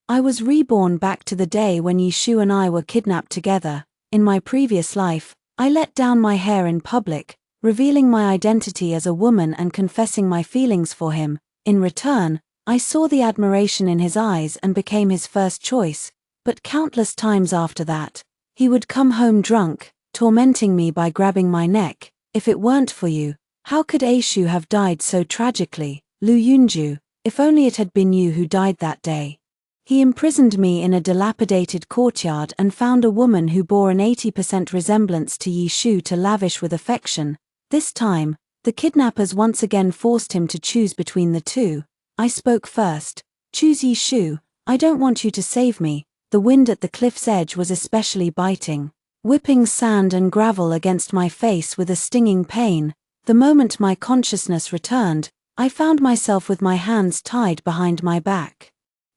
I was reborn back to the day when Yishu and I were kidnapped together. In my previous life, I let down my hair in public, revealing my identity as a woman and confessing my feelings for him. In return, I saw the admiration in his eyes and became his first choice, but countless times after that, he would come home drunk, tormenting me by grabbing my neck. If it weren't for you, how could Aishu have died so tragically? Lu Yunju, if only it had been you who died that day. He imprisoned me in a dilapidated courtyard and found a woman who bore an 80% resemblance to Yishu to lavish with affection. This time, the kidnappers once again forced him to choose between the two. I spoke first. Choose Yishu, I don't want you to save me. The wind at the cliff's edge was especially biting, whipping sand and gravel against my face with a stinging pain. The moment my consciousness returned, I found myself with my hands tied behind my back.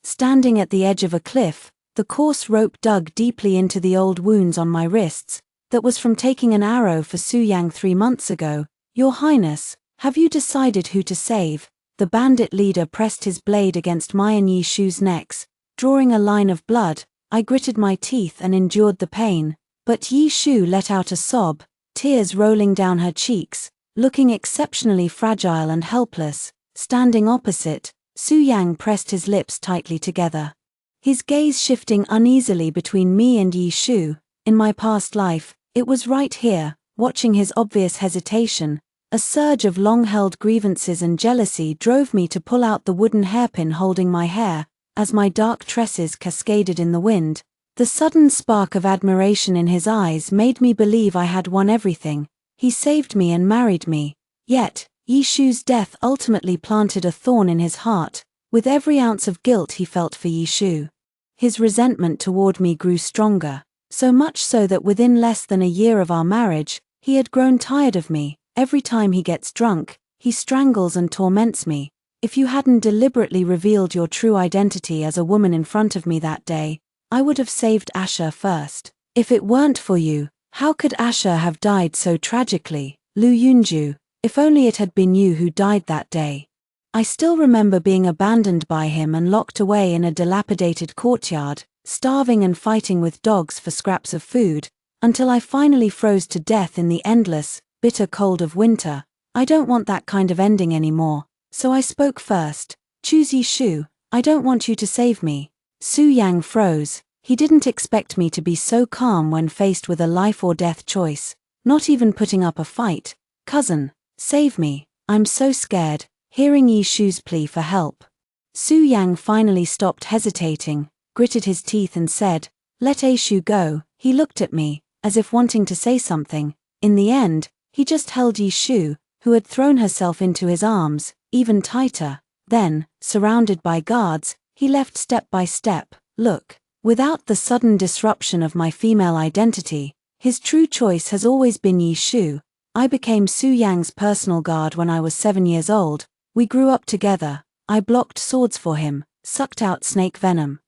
Standing at the edge of a cliff, the coarse rope dug deeply into the old wounds on my wrists. That was from taking an arrow for Su Yang 3 months ago. Your Highness, have you decided who to save? The bandit leader pressed his blade against my and Yishu's necks, drawing a line of blood. I gritted my teeth and endured the pain, but Yishu let out a sob, tears rolling down her cheeks, looking exceptionally fragile and helpless. Standing opposite, Su Yang pressed his lips tightly together, his gaze shifting uneasily between me and Yishu. In my past life, it was right here, watching his obvious hesitation. A surge of long-held grievances and jealousy drove me to pull out the wooden hairpin holding my hair. As my dark tresses cascaded in the wind, the sudden spark of admiration in his eyes made me believe I had won everything. He saved me and married me. Yet, Yishu's death ultimately planted a thorn in his heart, with every ounce of guilt he felt for Yishu. His resentment toward me grew stronger, so much so that within less than a year of our marriage, he had grown tired of me. Every time he gets drunk, he strangles and torments me. If you hadn't deliberately revealed your true identity as a woman in front of me that day, I would have saved Asher first. If it weren't for you, how could Asher have died so tragically? Lu Yunju, if only it had been you who died that day. I still remember being abandoned by him and locked away in a dilapidated courtyard, starving and fighting with dogs for scraps of food, until I finally froze to death in the endless, bitter cold of winter. I don't want that kind of ending anymore, so I spoke first. Choose Yishu, I don't want you to save me. Su Yang froze. He didn't expect me to be so calm when faced with a life or death choice, not even putting up a fight. Cousin, save me, I'm so scared. Hearing Yishu's plea for help, Su Yang finally stopped hesitating, gritted his teeth and said, "Let Aishu go." He looked at me, as if wanting to say something. In the end, he just held Yishu, who had thrown herself into his arms, even tighter. Then, surrounded by guards, he left step by step. Look, without the sudden disruption of my female identity, his true choice has always been Yishu. I became Su Yang's personal guard when I was 7 years old. We grew up together. I blocked swords for him, sucked out snake venom,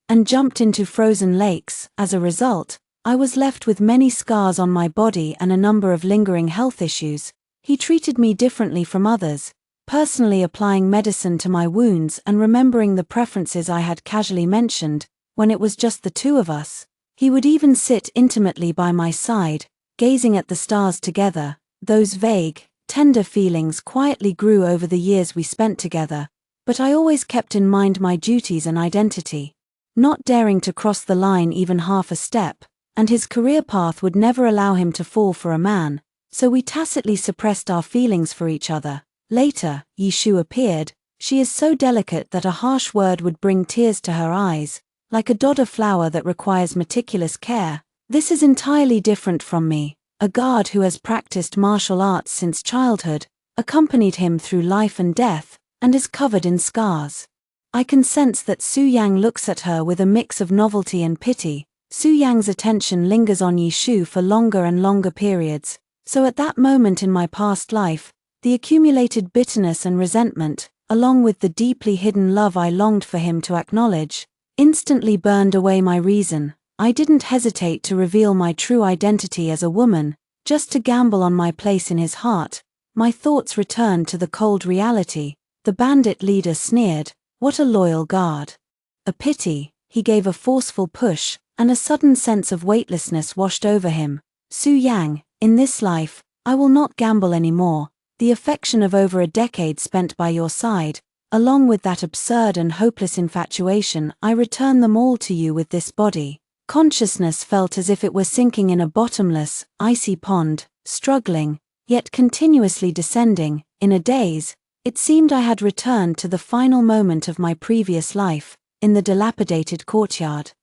and jumped into frozen lakes. As a result, I was left with many scars on my body and a number of lingering health issues. He treated me differently from others, personally applying medicine to my wounds and remembering the preferences I had casually mentioned when it was just the two of us. He would even sit intimately by my side, gazing at the stars together. Those vague, tender feelings quietly grew over the years we spent together, but I always kept in mind my duties and identity, not daring to cross the line even half a step, and his career path would never allow him to fall for a man, so we tacitly suppressed our feelings for each other. Later, Yishu appeared. She is so delicate that a harsh word would bring tears to her eyes, like a dodder flower that requires meticulous care. This is entirely different from me. A guard who has practiced martial arts since childhood, accompanied him through life and death, and is covered in scars. I can sense that Su Yang looks at her with a mix of novelty and pity. Su Yang's attention lingers on Yishu for longer and longer periods, so at that moment in my past life, the accumulated bitterness and resentment, along with the deeply hidden love I longed for him to acknowledge, instantly burned away my reason. I didn't hesitate to reveal my true identity as a woman, just to gamble on my place in his heart. My thoughts returned to the cold reality. The bandit leader sneered, "What a loyal guard. A pity, he gave a forceful push, and a sudden sense of weightlessness washed over him. Su Yang, in this life, I will not gamble anymore. The affection of over a decade spent by your side, along with that absurd and hopeless infatuation, I return them all to you with this body. Consciousness felt as if it were sinking in a bottomless, icy pond, struggling, yet continuously descending. In a daze, it seemed I had returned to the final moment of my previous life, in the dilapidated courtyard.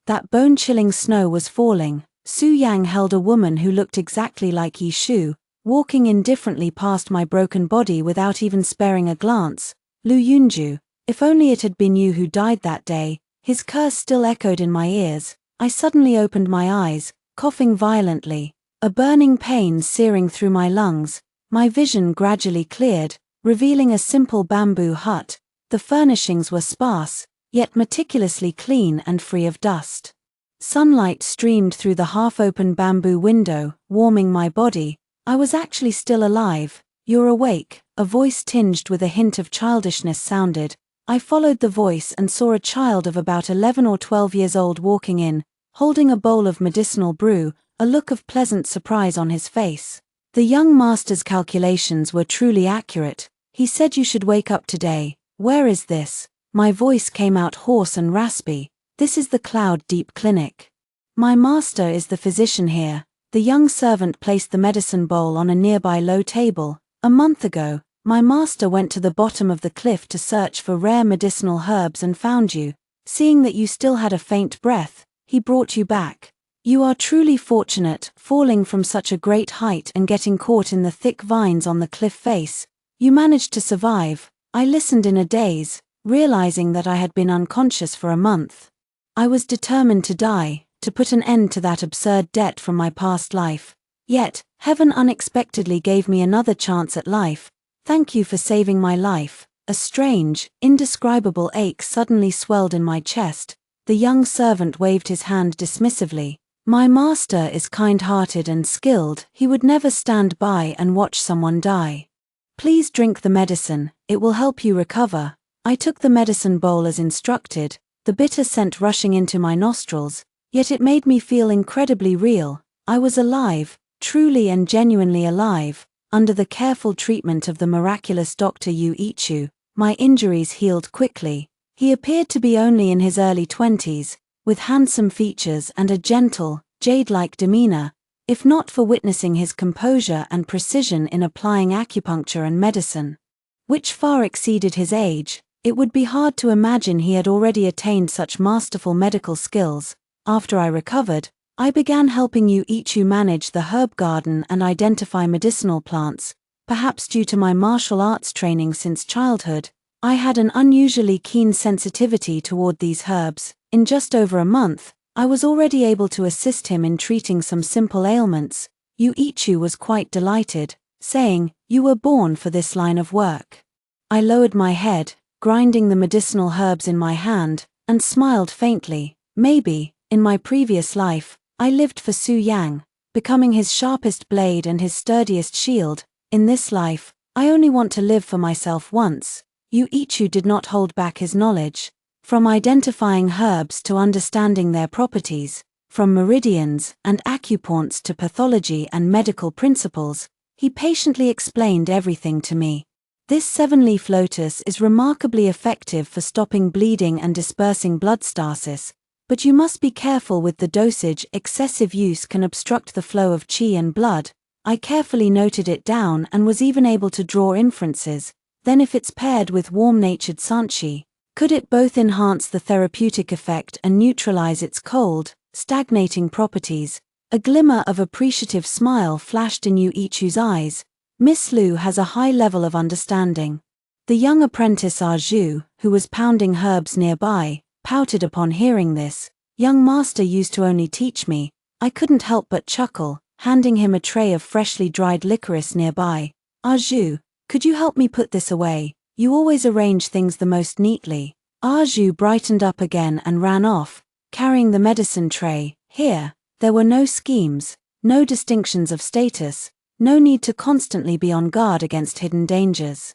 That bone-chilling snow was falling. Su Yang held a woman who looked exactly like Yi Shu, walking indifferently past my broken body without even sparing a glance. Lu Yunju, if only it had been you who died that day. His curse still echoed in my ears. I suddenly opened my eyes, coughing violently, a burning pain searing through my lungs. My vision gradually cleared, revealing a simple bamboo hut. The furnishings were sparse, yet meticulously clean and free of dust. Sunlight streamed through the half-open bamboo window, warming my body. I was actually still alive. "You're awake," a voice tinged with a hint of childishness sounded. I followed the voice and saw a child of about 11 or 12 years old walking in, holding a bowl of medicinal brew, a look of pleasant surprise on his face. The young master's calculations were truly accurate. He said you should wake up today. "Where is this?" My voice came out hoarse and raspy. "This is the Cloud Deep Clinic. My master is the physician here." The young servant placed the medicine bowl on a nearby low table. "A month ago, my master went to the bottom of the cliff to search for rare medicinal herbs and found you. Seeing that you still had a faint breath, he brought you back. You are truly fortunate, falling from such a great height and getting caught in the thick vines on the cliff face. You managed to survive." I listened in a daze, realizing that I had been unconscious for a month. I was determined to die, to put an end to that absurd debt from my past life. Yet, heaven unexpectedly gave me another chance at life. "Thank you for saving my life." A strange, indescribable ache suddenly swelled in my chest. The young servant waved his hand dismissively. "My master is kind-hearted and skilled. He would never stand by and watch someone die. Please drink the medicine, it will help you recover." I took the medicine bowl as instructed, the bitter scent rushing into my nostrils, yet it made me feel incredibly real. I was alive, truly and genuinely alive, under the careful treatment of the miraculous Dr. Yu Ichu. My injuries healed quickly. He appeared to be only in his early 20s, with handsome features and a gentle, jade-like demeanor. If not for witnessing his composure and precision in applying acupuncture and medicine, which far exceeded his age, it would be hard to imagine he had already attained such masterful medical skills. After I recovered, I began helping Yu Ichu manage the herb garden and identify medicinal plants. Perhaps due to my martial arts training since childhood, I had an unusually keen sensitivity toward these herbs. In just over a month, I was already able to assist him in treating some simple ailments. Yu Ichu was quite delighted, saying, "You were born for this line of work." I lowered my head, grinding the medicinal herbs in my hand, and smiled faintly. Maybe, in my previous life, I lived for Su Yang, becoming his sharpest blade and his sturdiest shield. In this life, I only want to live for myself once. Yu Ichu did not hold back his knowledge. From identifying herbs to understanding their properties, from meridians and acupoints to pathology and medical principles, he patiently explained everything to me. This 7-leaf lotus is remarkably effective for stopping bleeding and dispersing blood stasis, but you must be careful with the dosage. Excessive use can obstruct the flow of qi and blood. I carefully noted it down and was even able to draw inferences. Then if it's paired with warm-natured sanqi, could it both enhance the therapeutic effect and neutralize its cold, stagnating properties? A glimmer of appreciative smile flashed in Yu Ichu's eyes. Miss Lu has a high level of understanding. The young apprentice Arju, who was pounding herbs nearby, pouted upon hearing this. "Young master used to only teach me." I couldn't help but chuckle, handing him a tray of freshly dried licorice nearby. "Arju, could you help me put this away? You always arrange things the most neatly." Arju brightened up again and ran off, carrying the medicine tray. Here, there were no schemes, no distinctions of status, no need to constantly be on guard against hidden dangers.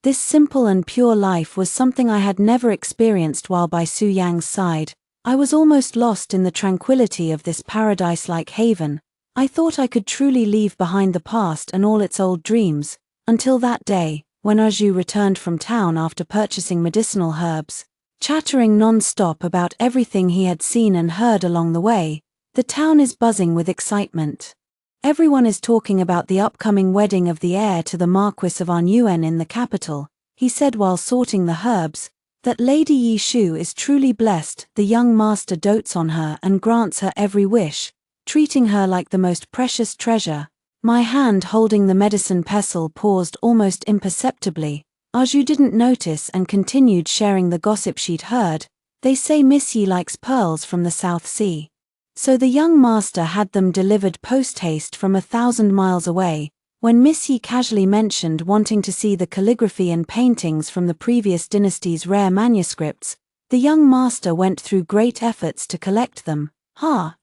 This simple and pure life was something I had never experienced while by Su Yang's side. I was almost lost in the tranquility of this paradise-like haven. I thought I could truly leave behind the past and all its old dreams, until that day, when Arju returned from town after purchasing medicinal herbs. Chattering non-stop about everything he had seen and heard along the way, the town is buzzing with excitement. Everyone is talking about the upcoming wedding of the heir to the Marquis of Arnuen in the capital. He said while sorting the herbs, that Lady Yi Shu is truly blessed. The young master dotes on her and grants her every wish, treating her like the most precious treasure. My hand holding the medicine pestle paused almost imperceptibly. Arju didn't notice and continued sharing the gossip she'd heard. They say Miss Yi likes pearls from the South Sea. So the young master had them delivered post-haste from 1,000 miles away. When Miss Yi casually mentioned wanting to see the calligraphy and paintings from the previous dynasty's rare manuscripts, the young master went through great efforts to collect them.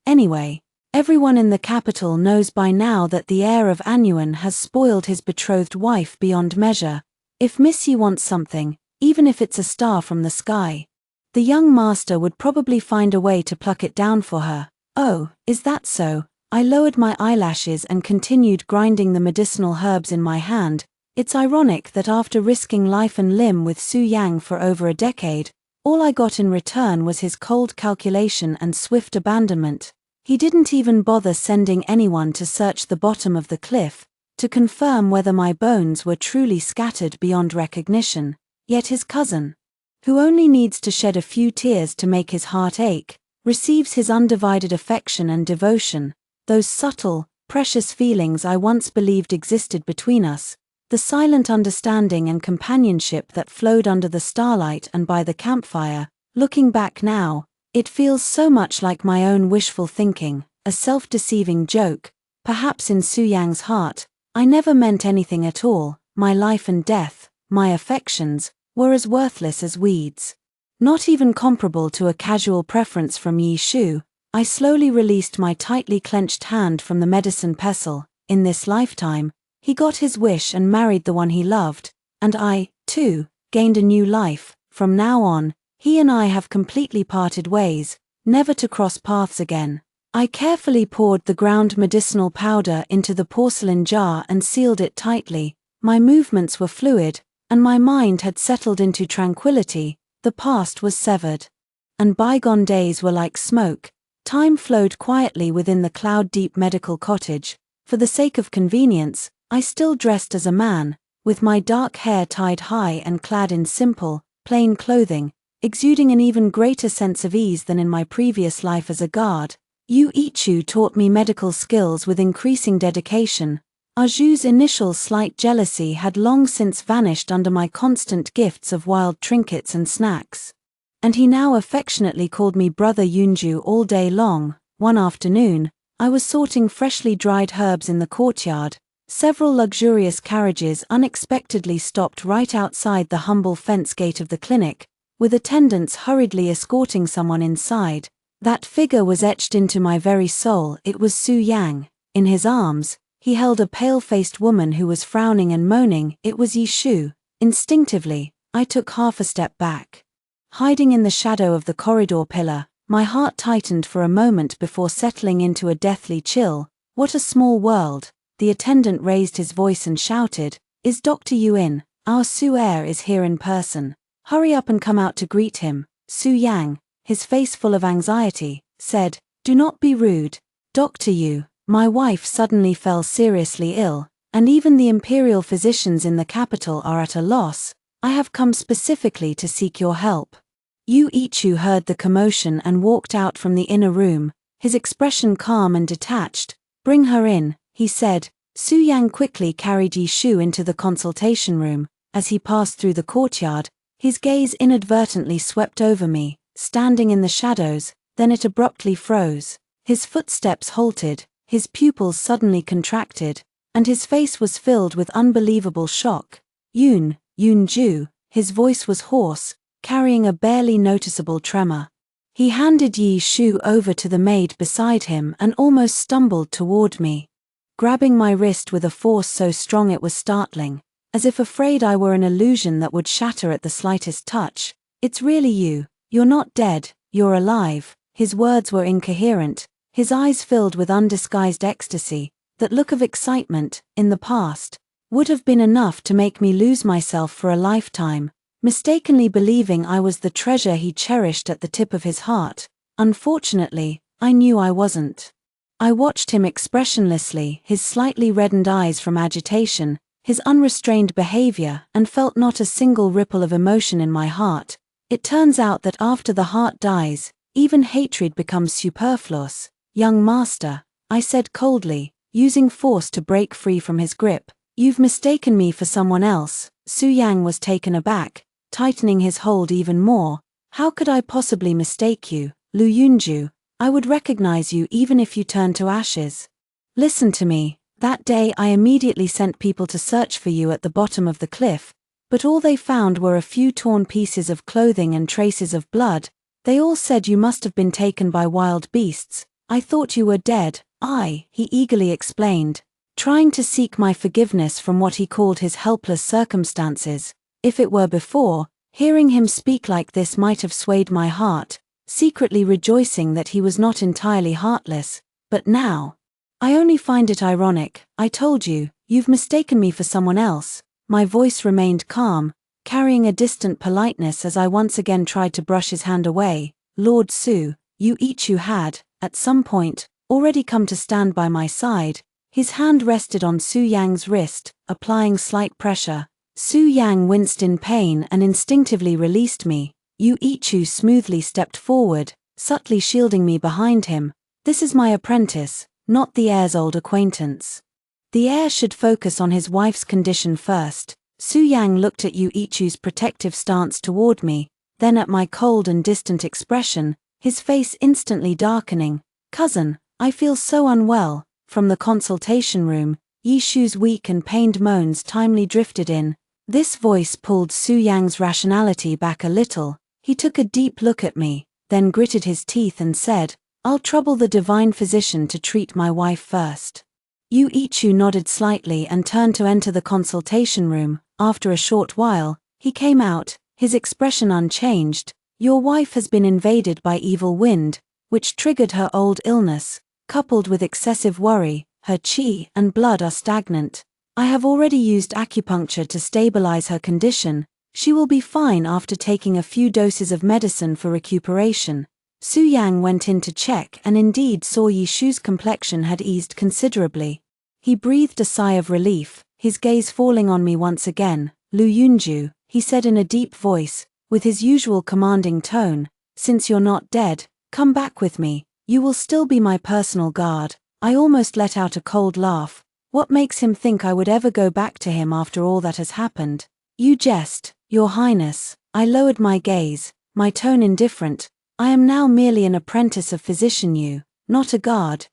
Anyway, everyone in the capital knows by now that the heir of Annuan has spoiled his betrothed wife beyond measure. If Miss Yi wants something, even if it's a star from the sky, the young master would probably find a way to pluck it down for her. Oh, is that so? I lowered my eyelashes and continued grinding the medicinal herbs in my hand. It's ironic that after risking life and limb with Su Yang for over a decade, all I got in return was his cold calculation and swift abandonment. He didn't even bother sending anyone to search the bottom of the cliff to confirm whether my bones were truly scattered beyond recognition. Yet his cousin, who only needs to shed a few tears to make his heart ache, receives his undivided affection and devotion. Those subtle, precious feelings I once believed existed between us, the silent understanding and companionship that flowed under the starlight and by the campfire. Looking back now, it feels so much like my own wishful thinking, a self-deceiving joke. Perhaps in Su Yang's heart, I never meant anything at all. My life and death, my affections, were as worthless as weeds. Not even comparable to a casual preference from Yi Shu. I slowly released my tightly clenched hand from the medicine pestle. In this lifetime, he got his wish and married the one he loved, and I, too, gained a new life. From now on, he and I have completely parted ways, never to cross paths again. I carefully poured the ground medicinal powder into the porcelain jar and sealed it tightly. My movements were fluid, and my mind had settled into tranquility. The past was severed, and bygone days were like smoke. Time flowed quietly within the cloud-deep medical cottage. For the sake of convenience, I still dressed as a man, with my dark hair tied high and clad in simple, plain clothing, exuding an even greater sense of ease than in my previous life as a guard. Yu Ichu taught me medical skills with increasing dedication. Arju's initial slight jealousy had long since vanished under my constant gifts of wild trinkets and snacks. And he now affectionately called me Brother Yunju all day long. One afternoon, I was sorting freshly dried herbs in the courtyard. Several luxurious carriages unexpectedly stopped right outside the humble fence gate of the clinic, with attendants hurriedly escorting someone inside. That figure was etched into my very soul. It was Su Yang. In his arms, he held a pale-faced woman who was frowning and moaning. It was Yi Shu. Instinctively, I took half a step back. Hiding in the shadow of the corridor pillar, my heart tightened for a moment before settling into a deathly chill. What a small world. The attendant raised his voice and shouted, "Is Dr. Yu in? Our Su heir is here in person. Hurry up and come out to greet him." Su Yang, his face full of anxiety, said, "Do not be rude. Dr. Yu, my wife suddenly fell seriously ill, and even the imperial physicians in the capital are at a loss. I have come specifically to seek your help." Yu Ichu heard the commotion and walked out from the inner room, his expression calm and detached. "Bring her in," he said. Su Yang quickly carried Yi Shu into the consultation room. As he passed through the courtyard, his gaze inadvertently swept over me, standing in the shadows. Then it abruptly froze. His footsteps halted, his pupils suddenly contracted, and his face was filled with unbelievable shock. Yunju, his voice was hoarse, carrying a barely noticeable tremor. He handed Yi Shu over to the maid beside him and almost stumbled toward me, grabbing my wrist with a force so strong it was startling, as if afraid I were an illusion that would shatter at the slightest touch. "It's really you. You're not dead. you're alive." His words were incoherent, his eyes filled with undisguised ecstasy. That look of excitement, in the past, would have been enough to make me lose myself for a lifetime, mistakenly believing I was the treasure he cherished at the tip of his heart. Unfortunately, I knew I wasn't. I watched him expressionlessly, his slightly reddened eyes from agitation, his unrestrained behavior, and felt not a single ripple of emotion in my heart. It turns out that after the heart dies, even hatred becomes superfluous. "Young master," I said coldly, using force to break free from his grip. "You've mistaken me for someone else." Su Yang was taken aback, tightening his hold even more. "How could I possibly mistake you, Lu Yunju? I would recognize you even if you turned to ashes. Listen to me. That day I immediately sent people to search for you at the bottom of the cliff, but all they found were a few torn pieces of clothing and traces of blood. They all said you must have been taken by wild beasts. I thought you were dead." He eagerly explained, trying to seek my forgiveness from what he called his helpless circumstances. If it were before, hearing him speak like this might have swayed my heart, secretly rejoicing that he was not entirely heartless. But now, I only find it ironic. "I told you, you've mistaken me for someone else." My voice remained calm, carrying a distant politeness as I once again tried to brush his hand away. "Lord Su, you had, at some point, already come to stand by my side." His hand rested on Su Yang's wrist, applying slight pressure. Su Yang winced in pain and instinctively released me. Yu-Ichu smoothly stepped forward, subtly shielding me behind him. "This is my apprentice, not the heir's old acquaintance. The heir should focus on his wife's condition first." Su Yang looked at Yu-Ichu's protective stance toward me, then at my cold and distant expression, his face instantly darkening. "Cousin, I feel so unwell." From the consultation room, Yishu's weak and pained moans timely drifted in. This voice pulled Su Yang's rationality back a little. He took a deep look at me, then gritted his teeth and said, "I'll trouble the divine physician to treat my wife first." Yu-Ichu nodded slightly and turned to enter the consultation room. After a short while, he came out, his expression unchanged. "Your wife has been invaded by evil wind, which triggered her old illness. Coupled with excessive worry, her qi and blood are stagnant. I have already used acupuncture to stabilize her condition. She will be fine after taking a few doses of medicine for recuperation." Su Yang went in to check and indeed saw Yishu's complexion had eased considerably. He breathed a sigh of relief, his gaze falling on me once again. "Lu Yunju," he said in a deep voice, with his usual commanding tone, "since you're not dead, come back with me. You will still be my personal guard." I almost let out a cold laugh. What makes him think I would ever go back to him after all that has happened? "You jest, Your Highness." I lowered my gaze, my tone indifferent. "I am now merely an apprentice of Physician Yu, not a guard."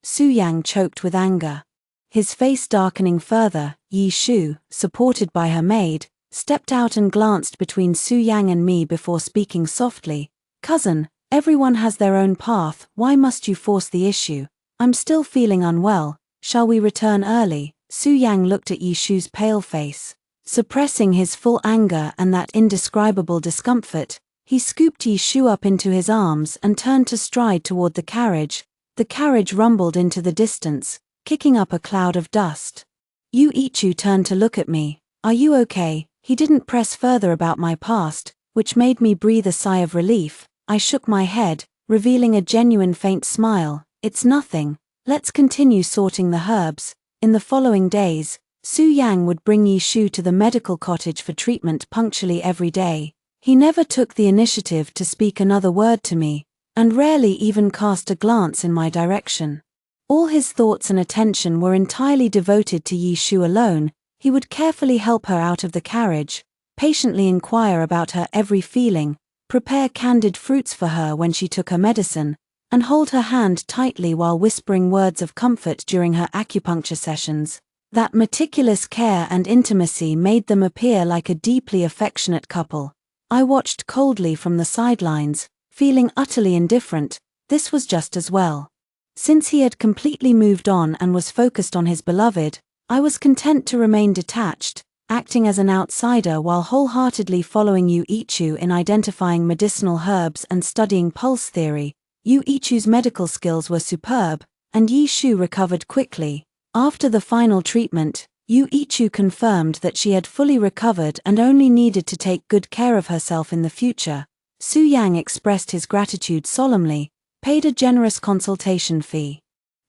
Su Yang choked with anger. His face darkening further, Yi Shu, supported by her maid, stepped out and glanced between Su Yang and me before speaking softly. "Cousin, everyone has their own path, why must you force the issue? I'm still feeling unwell, shall we return early?" Su Yang looked at Yishu's pale face. Suppressing his full anger and that indescribable discomfort, he scooped Yishu up into his arms and turned to stride toward the carriage. The carriage rumbled into the distance, kicking up a cloud of dust. Yu-Ichu turned to look at me. "Are you okay?" He didn't press further about my past, which made me breathe a sigh of relief. I shook my head, revealing a genuine faint smile. "It's nothing. Let's continue sorting the herbs." In the following days, Su Yang would bring Yishu to the medical cottage for treatment punctually every day. He never took the initiative to speak another word to me, and rarely even cast a glance in my direction. All his thoughts and attention were entirely devoted to Yishu alone. He would carefully help her out of the carriage, patiently inquire about her every feeling, prepare candied fruits for her when she took her medicine, and hold her hand tightly while whispering words of comfort during her acupuncture sessions. That meticulous care and intimacy made them appear like a deeply affectionate couple. I watched coldly from the sidelines, feeling utterly indifferent. This was just as well. Since he had completely moved on and was focused on his beloved, I was content to remain detached, acting as an outsider while wholeheartedly following Yu Ichu in identifying medicinal herbs and studying pulse theory. Yu Ichu's medical skills were superb, and Yi Shu recovered quickly. After the final treatment, Yu Ichu confirmed that she had fully recovered and only needed to take good care of herself in the future. Su Yang expressed his gratitude solemnly, paid a generous consultation fee,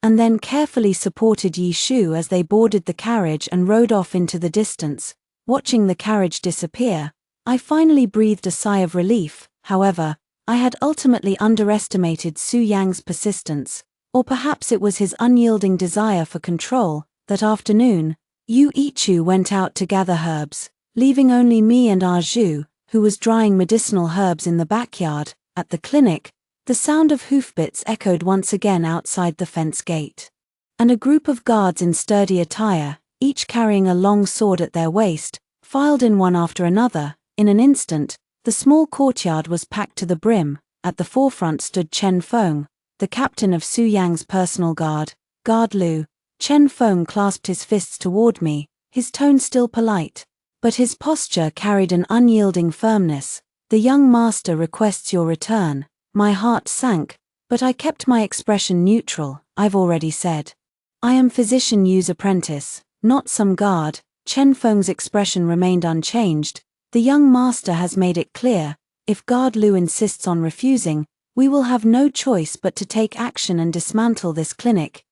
and then carefully supported Yi Shu as they boarded the carriage and rode off into the distance. Watching the carriage disappear, I finally breathed a sigh of relief. However, I had ultimately underestimated Su Yang's persistence, or perhaps it was his unyielding desire for control. That afternoon, Yu Ichu went out to gather herbs, leaving only me and Zhu, who was drying medicinal herbs in the backyard. At the clinic, the sound of hoofbeats echoed once again outside the fence gate, and a group of guards in sturdy attire, each carrying a long sword at their waist, filed in one after another. In an instant, the small courtyard was packed to the brim. At the forefront stood Chen Feng, the captain of Su Yang's personal guard, Guard Lu. Chen Feng clasped his fists toward me, his tone still polite, but his posture carried an unyielding firmness. "The young master requests your return." My heart sank, but I kept my expression neutral. "I've already said. I am Physician Yu's apprentice, not some guard." Chen Feng's expression remained unchanged. "The young master has made it clear, if Guard Lu insists on refusing, we will have no choice but to take action and dismantle this clinic."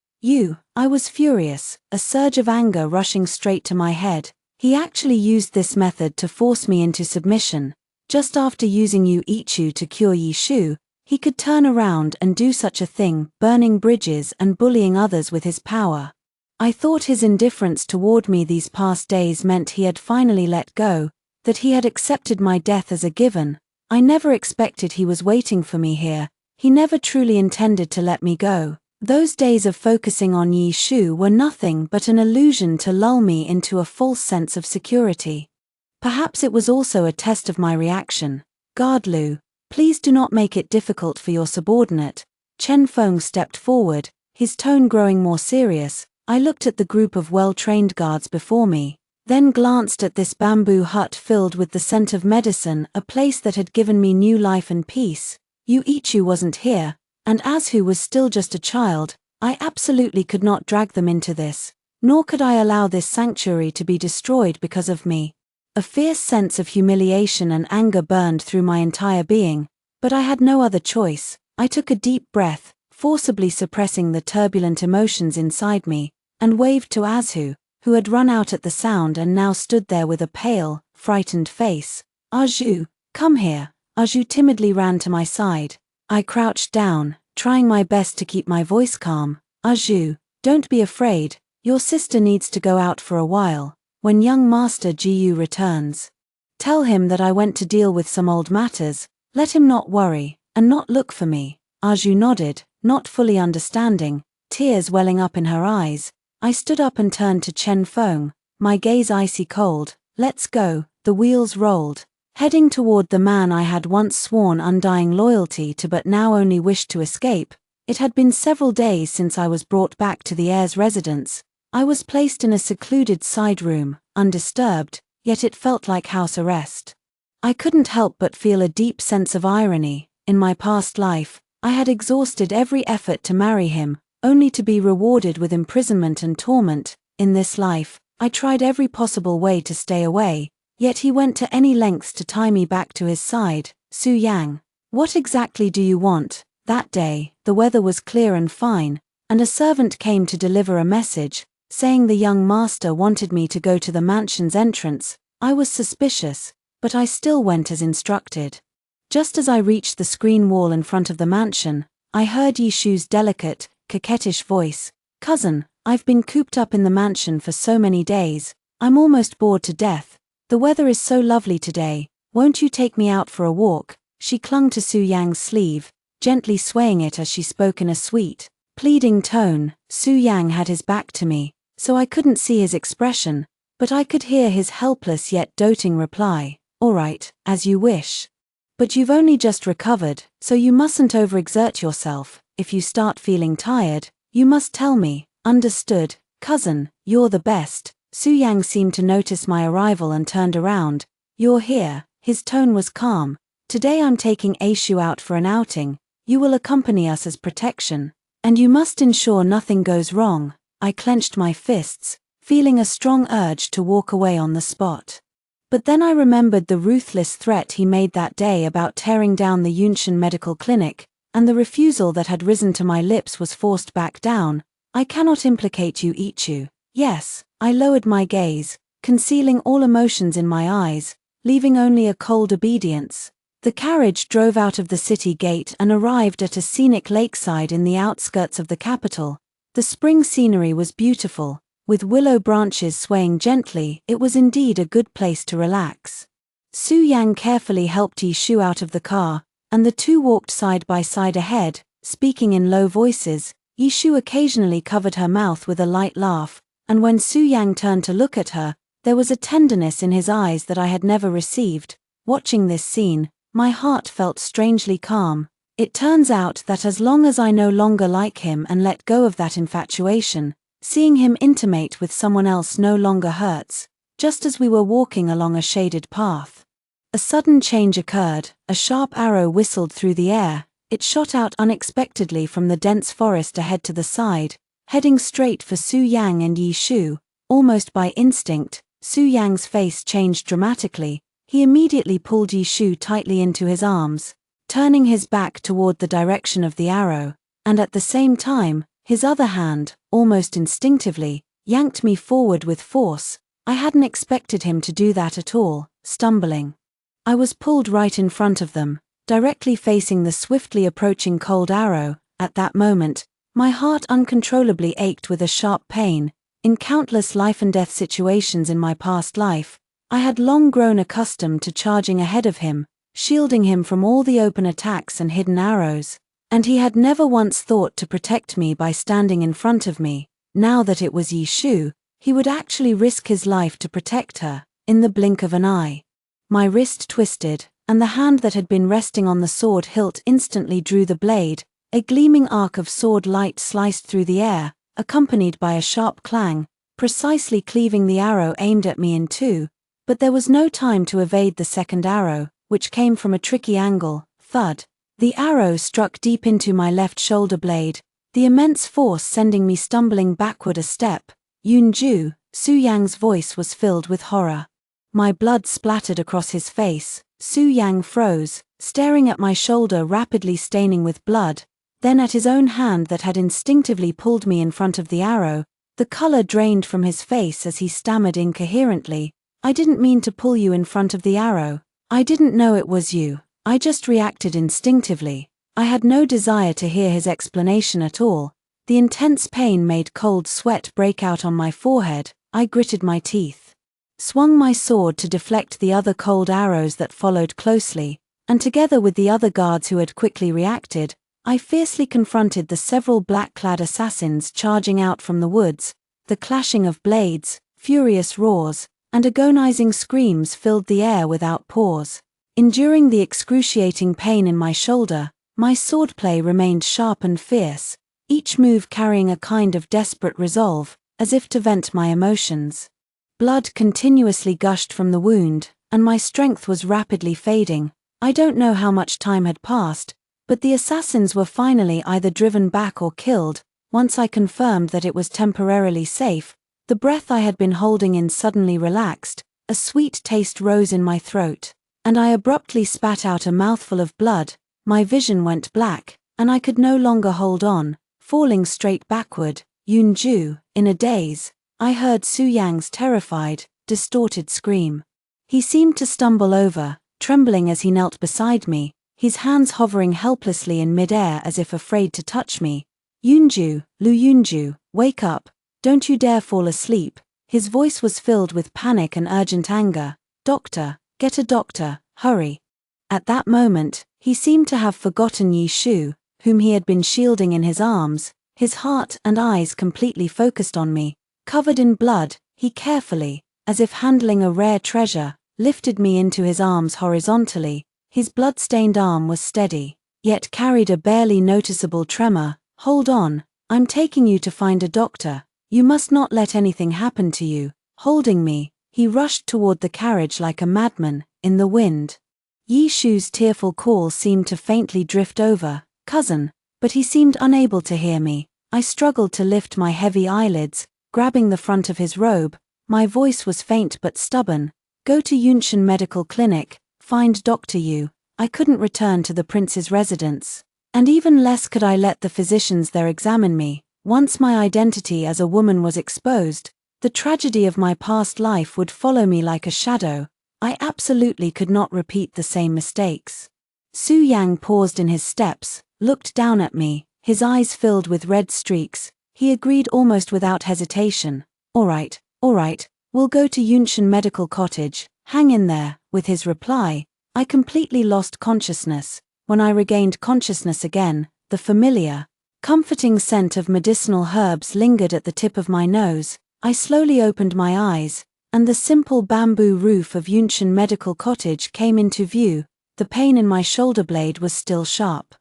I was furious, a surge of anger rushing straight to my head. He actually used this method to force me into submission. Just after using Yu Ichu to cure Yi Shu, he could turn around and do such a thing, burning bridges and bullying others with his power. I thought his indifference toward me these past days meant he had finally let go, that he had accepted my death as a given. I never expected he was waiting for me here. He never truly intended to let me go. Those days of focusing on Yi Shu were nothing but an illusion to lull me into a false sense of security. Perhaps it was also a test of my reaction. "Guard Lu, please do not make it difficult for your subordinate." Chen Feng stepped forward, his tone growing more serious. I looked at the group of well-trained guards before me, then glanced at this bamboo hut filled with the scent of medicine, a place that had given me new life and peace. Yu Ichu wasn't here, and Azhu was still just a child. I absolutely could not drag them into this, nor could I allow this sanctuary to be destroyed because of me. A fierce sense of humiliation and anger burned through my entire being, but I had no other choice. I took a deep breath, forcibly suppressing the turbulent emotions inside me, and waved to Azhu, who had run out at the sound and now stood there with a pale, frightened face. "Azhu, come here." Azhu timidly ran to my side. I crouched down, trying my best to keep my voice calm. "Azhu, don't be afraid. Your sister needs to go out for a while. When young Master Jiyu returns, tell him that I went to deal with some old matters. Let him not worry, and not look for me." Azhu nodded, not fully understanding, tears welling up in her eyes. I stood up and turned to Chen Feng, my gaze icy cold. "Let's go." The wheels rolled, heading toward the man I had once sworn undying loyalty to but now only wished to escape. It had been several days since I was brought back to the heir's residence. I was placed in a secluded side room, undisturbed, yet it felt like house arrest. I couldn't help but feel a deep sense of irony. In my past life, I had exhausted every effort to marry him, only to be rewarded with imprisonment and torment. In this life, I tried every possible way to stay away, yet he went to any lengths to tie me back to his side. "Su Yang, what exactly do you want?" That day, the weather was clear and fine, and a servant came to deliver a message, saying the young master wanted me to go to the mansion's entrance. I was suspicious, but I still went as instructed. Just as I reached the screen wall in front of the mansion, I heard Yi Shu's delicate, coquettish voice. "Cousin, I've been cooped up in the mansion for so many days, I'm almost bored to death. The weather is so lovely today, won't you take me out for a walk?" She clung to Su Yang's sleeve, gently swaying it as she spoke in a sweet, pleading tone. Su Yang had his back to me, so I couldn't see his expression, but I could hear his helpless yet doting reply. "All right, as you wish. But you've only just recovered, so you mustn't overexert yourself. If you start feeling tired, you must tell me." "Understood, cousin, you're the best." Su Yang seemed to notice my arrival and turned around. "You're here." His tone was calm. "Today I'm taking Aishu out for an outing. You will accompany us as protection. And you must ensure nothing goes wrong." I clenched my fists, feeling a strong urge to walk away on the spot. But then I remembered the ruthless threat he made that day about tearing down the Yunshan medical clinic, and the refusal that had risen to my lips was forced back down. "I cannot implicate you, Ichu." "Yes." I lowered my gaze, concealing all emotions in my eyes, leaving only a cold obedience. The carriage drove out of the city gate and arrived at a scenic lakeside in the outskirts of the capital. The spring scenery was beautiful, with willow branches swaying gently. It was indeed a good place to relax. Su Yang carefully helped Yishu out of the car, and the two walked side by side ahead, speaking in low voices. Yishu occasionally covered her mouth with a light laugh, and when Su Yang turned to look at her, there was a tenderness in his eyes that I had never received. Watching this scene, my heart felt strangely calm. It turns out that as long as I no longer like him and let go of that infatuation, seeing him intimate with someone else no longer hurts. Just as we were walking along a shaded path, a sudden change occurred. A sharp arrow whistled through the air. It shot out unexpectedly from the dense forest ahead to the side, heading straight for Su Yang and Yishu. Almost by instinct, Su Yang's face changed dramatically. He immediately pulled Yishu tightly into his arms, turning his back toward the direction of the arrow, and at the same time, his other hand, almost instinctively, yanked me forward with force. I hadn't expected him to do that at all. Stumbling, I was pulled right in front of them, directly facing the swiftly approaching cold arrow. At that moment, my heart uncontrollably ached with a sharp pain. In countless life-and-death situations in my past life, I had long grown accustomed to charging ahead of him, shielding him from all the open attacks and hidden arrows, and he had never once thought to protect me by standing in front of me. Now that it was Yishu, he would actually risk his life to protect her. In the blink of an eye, my wrist twisted, and the hand that had been resting on the sword hilt instantly drew the blade. A gleaming arc of sword light sliced through the air, accompanied by a sharp clang, precisely cleaving the arrow aimed at me in two. But there was no time to evade the second arrow, which came from a tricky angle. Thud. The arrow struck deep into my left shoulder blade, the immense force sending me stumbling backward a step. "Yunju," Su Yang's voice was filled with horror. My blood splattered across his face. Su Yang froze, staring at my shoulder rapidly staining with blood, then at his own hand that had instinctively pulled me in front of the arrow. The color drained from his face as he stammered incoherently. "I didn't mean to pull you in front of the arrow. I didn't know it was you. I just reacted instinctively." I had no desire to hear his explanation at all. The intense pain made cold sweat break out on my forehead. I gritted my teeth, swung my sword to deflect the other cold arrows that followed closely, and together with the other guards who had quickly reacted, I fiercely confronted the several black-clad assassins charging out from the woods. The clashing of blades, furious roars, and agonizing screams filled the air without pause. Enduring the excruciating pain in my shoulder, my swordplay remained sharp and fierce, each move carrying a kind of desperate resolve, as if to vent my emotions. Blood continuously gushed from the wound, and my strength was rapidly fading. I don't know how much time had passed, but the assassins were finally either driven back or killed. Once I confirmed that it was temporarily safe, the breath I had been holding in suddenly relaxed, a sweet taste rose in my throat, and I abruptly spat out a mouthful of blood. My vision went black, and I could no longer hold on, falling straight backward. "Yunju," in a daze, I heard Su Yang's terrified, distorted scream. He seemed to stumble over, trembling as he knelt beside me, his hands hovering helplessly in midair as if afraid to touch me. "Yunju, Lu Yunju, wake up, don't you dare fall asleep." His voice was filled with panic and urgent anger. "Doctor, get a doctor, hurry." At that moment, he seemed to have forgotten Yishu, whom he had been shielding in his arms, his heart and eyes completely focused on me. Covered in blood, he carefully, as if handling a rare treasure, lifted me into his arms horizontally. His blood-stained arm was steady, yet carried a barely noticeable tremor. "Hold on, I'm taking you to find a doctor. You must not let anything happen to you." Holding me, he rushed toward the carriage like a madman, in the wind. Yi Shu's tearful call seemed to faintly drift over, "Cousin," but he seemed unable to hear me. I struggled to lift my heavy eyelids, grabbing the front of his robe. My voice was faint but stubborn. "Go to Yunshan Medical Clinic, find Dr. Yu." I couldn't return to the prince's residence. And even less could I let the physicians there examine me. Once my identity as a woman was exposed, the tragedy of my past life would follow me like a shadow. I absolutely could not repeat the same mistakes. Su Yang paused in his steps, looked down at me, his eyes filled with red streaks. He agreed almost without hesitation. All right, we'll go to Yunshan Medical Cottage, hang in there." With his reply, I completely lost consciousness. When I regained consciousness again, the familiar, comforting scent of medicinal herbs lingered at the tip of my nose. I slowly opened my eyes, and the simple bamboo roof of Yunshan Medical Cottage came into view. The pain in my shoulder blade was still sharp,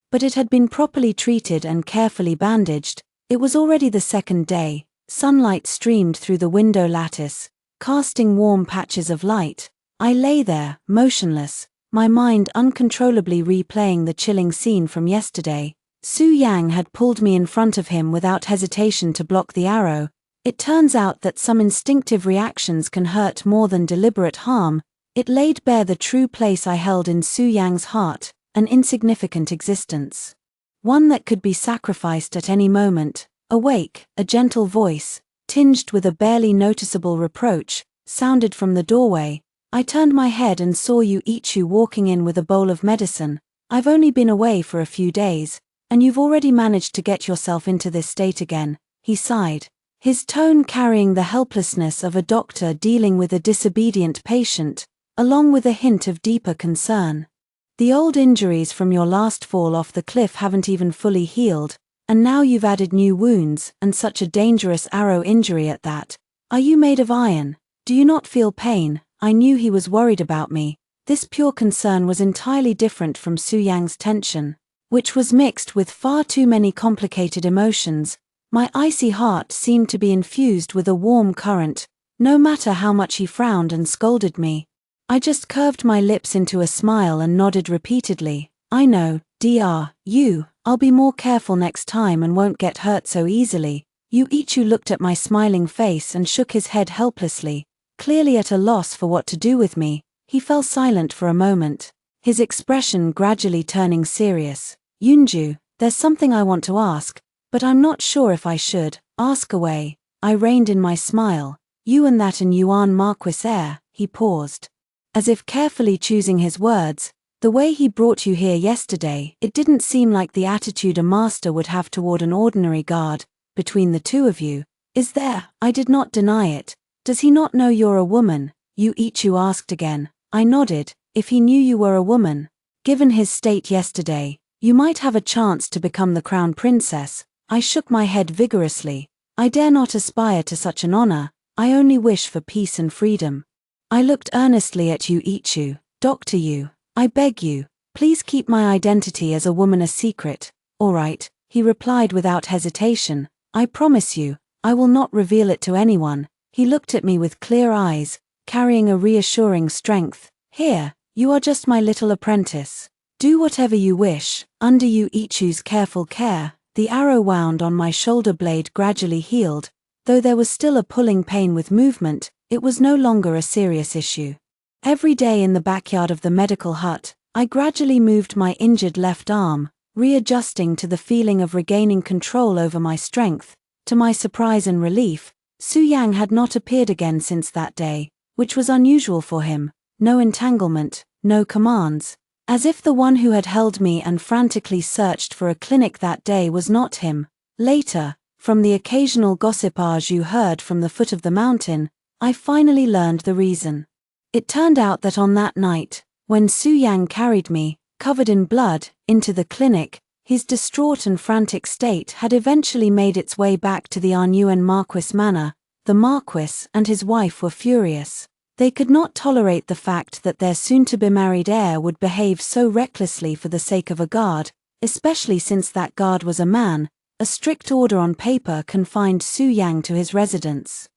but it had been properly treated and carefully bandaged. It was already the second day. Sunlight streamed through the window lattice, casting warm patches of light. I lay there, motionless, my mind uncontrollably replaying the chilling scene from yesterday. Su Yang had pulled me in front of him without hesitation to block the arrow. It turns out that some instinctive reactions can hurt more than deliberate harm. It laid bare the true place I held in Su Yang's heart, an insignificant existence. One that could be sacrificed at any moment. Awake, a gentle voice, tinged with a barely noticeable reproach, sounded from the doorway. I turned my head and saw Yu Ichu walking in with a bowl of medicine. "I've only been away for a few days, and you've already managed to get yourself into this state again," he sighed, his tone carrying the helplessness of a doctor dealing with a disobedient patient, along with a hint of deeper concern. "The old injuries from your last fall off the cliff haven't even fully healed, and now you've added new wounds, and such a dangerous arrow injury at that. Are you made of iron? Do you not feel pain?" I knew he was worried about me. This pure concern was entirely different from Su Yang's tension, which was mixed with far too many complicated emotions. My icy heart seemed to be infused with a warm current, no matter how much he frowned and scolded me. I just curved my lips into a smile and nodded repeatedly. "I know, Dr. Yu, I'll be more careful next time and won't get hurt so easily." Yu Ichu looked at my smiling face and shook his head helplessly, clearly at a loss for what to do with me. He fell silent for a moment, his expression gradually turning serious. "Yunju, there's something I want to ask, but I'm not sure if I should." "Ask away." I reined in my smile. "You and that in Yuan Marquis heir." He paused, as if carefully choosing his words. "The way he brought you here yesterday, it didn't seem like the attitude a master would have toward an ordinary guard. Between the two of you, is there?" I did not deny it. "Does he not know you're a woman?" Yu Ichu asked again. I nodded. "If he knew you were a woman, given his state yesterday, you might have a chance to become the crown princess." I shook my head vigorously. "I dare not aspire to such an honor. I only wish for peace and freedom." I looked earnestly at Yu Ichu. "Dr. Yu, I beg you, please keep my identity as a woman a secret." "All right," he replied without hesitation. "I promise you, I will not reveal it to anyone." He looked at me with clear eyes, carrying a reassuring strength. "Here, you are just my little apprentice. Do whatever you wish." Under Yu Ichu's careful care, the arrow wound on my shoulder blade gradually healed. Though there was still a pulling pain with movement, it was no longer a serious issue. Every day in the backyard of the medical hut, I gradually moved my injured left arm, readjusting to the feeling of regaining control over my strength. To my surprise and relief, Su Yang had not appeared again since that day, which was unusual for him. No entanglement, no commands. As if the one who had held me and frantically searched for a clinic that day was not him. Later, from the occasional gossipage you heard from the foot of the mountain, I finally learned the reason. It turned out that on that night, when Su Yang carried me, covered in blood, into the clinic, his distraught and frantic state had eventually made its way back to the Arnuan Marquis manor. The Marquis and his wife were furious. They could not tolerate the fact that their soon-to-be-married heir would behave so recklessly for the sake of a guard, especially since that guard was a man. A strict order on paper confined Su Yang to his residence.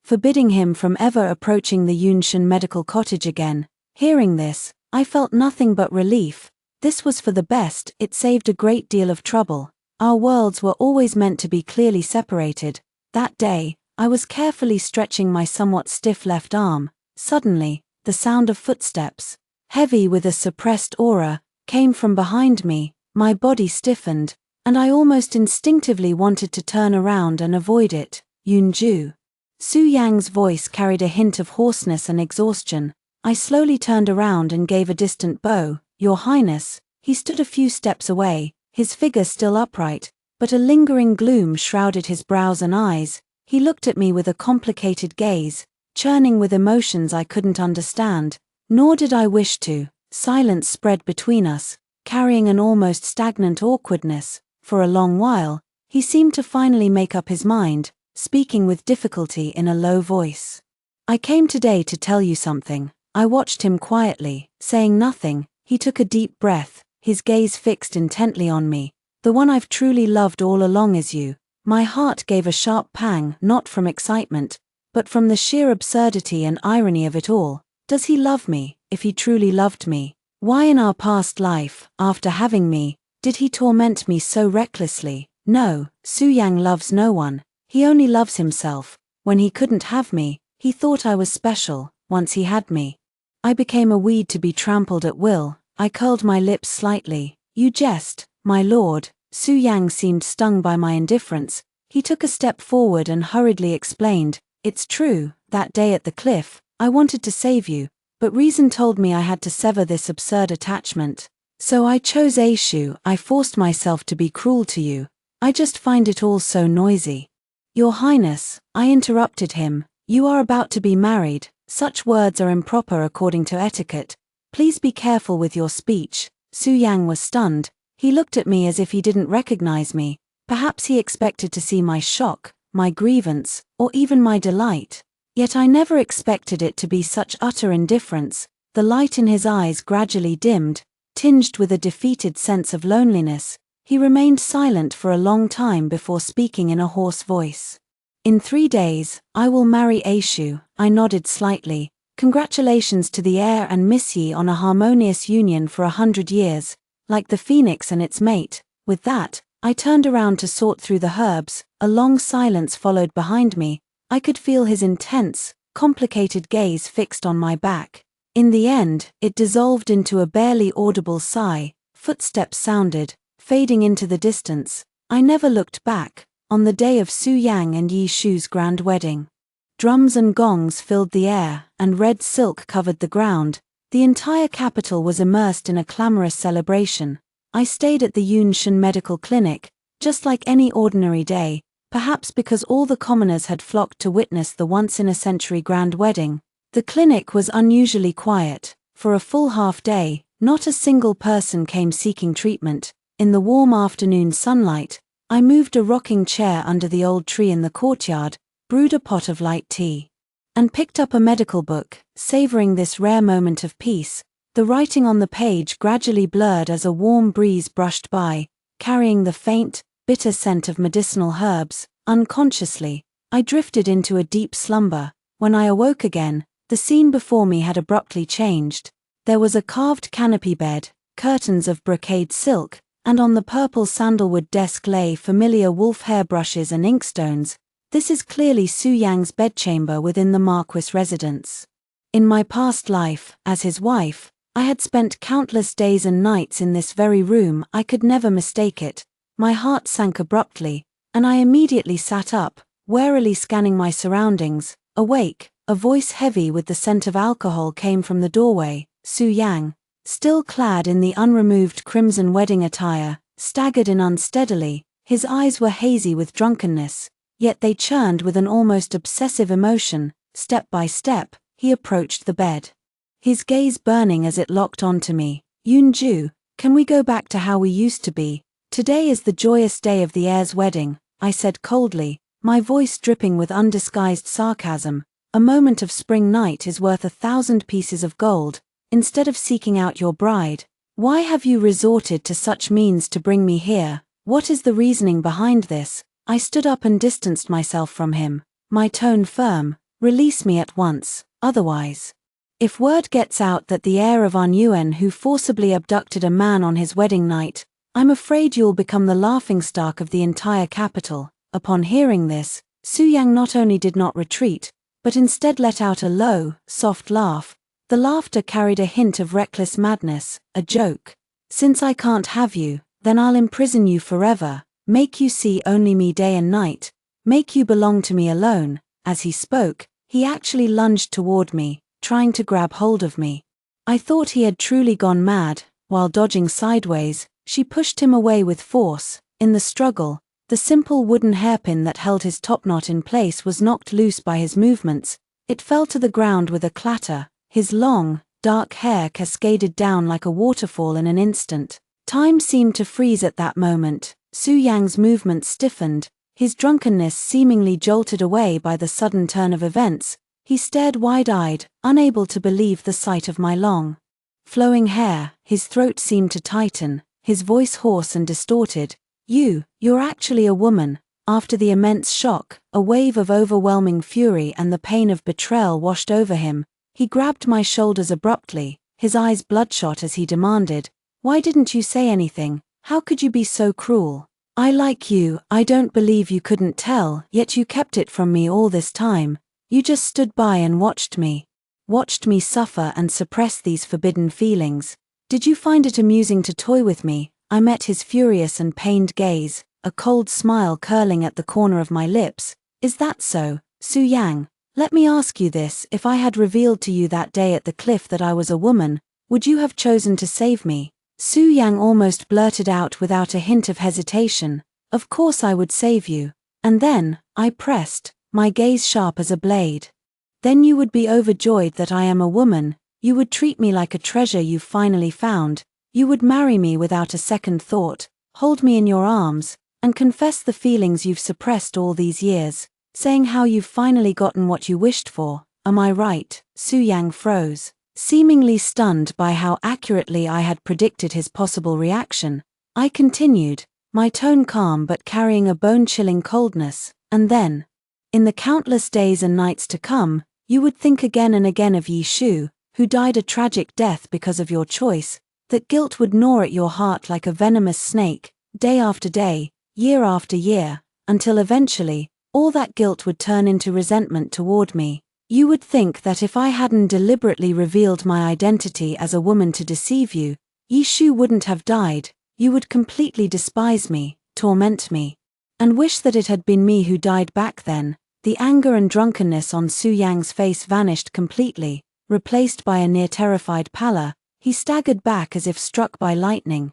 forbidding him from ever approaching the Yunshan medical cottage again. Hearing this, I felt nothing but relief. This was for the best, it saved a great deal of trouble. Our worlds were always meant to be clearly separated. That day, I was carefully stretching my somewhat stiff left arm. Suddenly, the sound of footsteps, heavy with a suppressed aura, came from behind me. My body stiffened, and I almost instinctively wanted to turn around and avoid it. Yunju. Su Yang's voice carried a hint of hoarseness and exhaustion. I slowly turned around and gave a distant bow. Your Highness. He stood a few steps away, his figure still upright, but a lingering gloom shrouded his brows and eyes. He looked at me with a complicated gaze, churning with emotions I couldn't understand, nor did I wish to. Silence spread between us, carrying an almost stagnant awkwardness. For a long while, he seemed to finally make up his mind, speaking with difficulty in a low voice. I came today to tell you something. I watched him quietly, saying nothing. He took a deep breath, his gaze fixed intently on me. The one I've truly loved all along is you. My heart gave a sharp pang, not from excitement, but from the sheer absurdity and irony of it all. Does he love me? If he truly loved me, why in our past life, after having me, did he torment me so recklessly? No, Su Yang loves no one. He only loves himself. When he couldn't have me, he thought I was special. Once he had me, I became a weed to be trampled at will. I curled my lips slightly. You jest, my lord. Su Yang seemed stung by my indifference. He took a step forward and hurriedly explained, it's true, that day at the cliff, I wanted to save you, but reason told me I had to sever this absurd attachment. So I chose Aishu. I forced myself to be cruel to you. I just find it all so noisy. Your Highness, I interrupted him, you are about to be married. Such words are improper according to etiquette. Please be careful with your speech. Su Yang was stunned. He looked at me as if he didn't recognize me. Perhaps he expected to see my shock, my grievance, or even my delight. Yet I never expected it to be such utter indifference. The light in his eyes gradually dimmed, tinged with a defeated sense of loneliness. He remained silent for a long time before speaking in a hoarse voice. In 3 days, I will marry Aishu. I nodded slightly. Congratulations to the heir and Miss Yi on a harmonious union for 100 years, like the phoenix and its mate. With that, I turned around to sort through the herbs. A long silence followed behind me. I could feel his intense, complicated gaze fixed on my back. In the end, it dissolved into a barely audible sigh. Footsteps sounded, fading into the distance. I never looked back. On the day of Su Yang and Yi Shu's grand wedding, drums and gongs filled the air, and red silk covered the ground. The entire capital was immersed in a clamorous celebration. I stayed at the Yunshan Medical Clinic, just like any ordinary day, perhaps because all the commoners had flocked to witness the once-in-a-century grand wedding. The clinic was unusually quiet. For a full half day, not a single person came seeking treatment. In the warm afternoon sunlight, I moved a rocking chair under the old tree in the courtyard, brewed a pot of light tea, and picked up a medical book. Savoring this rare moment of peace, the writing on the page gradually blurred as a warm breeze brushed by, carrying the faint, bitter scent of medicinal herbs. Unconsciously, I drifted into a deep slumber. When I awoke again, the scene before me had abruptly changed. There was a carved canopy bed, curtains of brocade silk, and on the purple sandalwood desk lay familiar wolf hair brushes and inkstones. This is clearly Su Yang's bedchamber within the Marquis residence. In my past life, as his wife, I had spent countless days and nights in this very room. I could never mistake it. My heart sank abruptly, and I immediately sat up, warily scanning my surroundings. Awake, a voice heavy with the scent of alcohol came from the doorway. Su Yang, still clad in the unremoved crimson wedding attire, staggered in unsteadily. His eyes were hazy with drunkenness, yet they churned with an almost obsessive emotion. Step by step, he approached the bed, his gaze burning as it locked onto me. Yunju, can we go back to how we used to be? Today is the joyous day of the heir's wedding, I said coldly, my voice dripping with undisguised sarcasm. A moment of spring night is worth 1,000 pieces of gold. Instead of seeking out your bride, why have you resorted to such means to bring me here? What is the reasoning behind this? I stood up and distanced myself from him, my tone firm. Release me at once, otherwise. If word gets out that the heir of our Nguyen who forcibly abducted a man on his wedding night, I'm afraid you'll become the laughingstock of the entire capital." Upon hearing this, Su Yang not only did not retreat, but instead let out a low, soft laugh. The laughter carried a hint of reckless madness, a joke. "Since I can't have you, then I'll imprison you forever, make you see only me day and night, make you belong to me alone." As he spoke, he actually lunged toward me, trying to grab hold of me. I thought he had truly gone mad. While dodging sideways, she pushed him away with force. In the struggle, the simple wooden hairpin that held his topknot in place was knocked loose by his movements. It fell to the ground with a clatter. His long, dark hair cascaded down like a waterfall in an instant. Time seemed to freeze at that moment. Su Yang's movements stiffened, his drunkenness seemingly jolted away by the sudden turn of events. He stared wide-eyed, unable to believe the sight of my long, flowing hair. His throat seemed to tighten, his voice hoarse and distorted. You're actually a woman." After the immense shock, a wave of overwhelming fury and the pain of betrayal washed over him. He grabbed my shoulders abruptly, his eyes bloodshot as he demanded, "Why didn't you say anything? How could you be so cruel? I like you, I don't believe you couldn't tell, yet you kept it from me all this time. You just stood by and watched me suffer and suppress these forbidden feelings. Did you find it amusing to toy with me?" I met his furious and pained gaze, a cold smile curling at the corner of my lips. "Is that so, Su Yang? Let me ask you this, if I had revealed to you that day at the cliff that I was a woman, would you have chosen to save me?" Su Yang almost blurted out without a hint of hesitation, "Of course I would save you." And then, I pressed, my gaze sharp as a blade. "Then you would be overjoyed that I am a woman, you would treat me like a treasure you've finally found, you would marry me without a second thought, hold me in your arms, and confess the feelings you've suppressed all these years, saying how you've finally gotten what you wished for. Am I right?" Su Yang froze, seemingly stunned by how accurately I had predicted his possible reaction. I continued, my tone calm but carrying a bone-chilling coldness, "And then, in the countless days and nights to come, you would think again and again of Yi Shu, who died a tragic death because of your choice. That guilt would gnaw at your heart like a venomous snake, day after day, year after year, until eventually, all that guilt would turn into resentment toward me. You would think that if I hadn't deliberately revealed my identity as a woman to deceive you, Yi Shu wouldn't have died. You would completely despise me, torment me, and wish that it had been me who died back then." The anger and drunkenness on Su Yang's face vanished completely, replaced by a near-terrified pallor. He staggered back as if struck by lightning.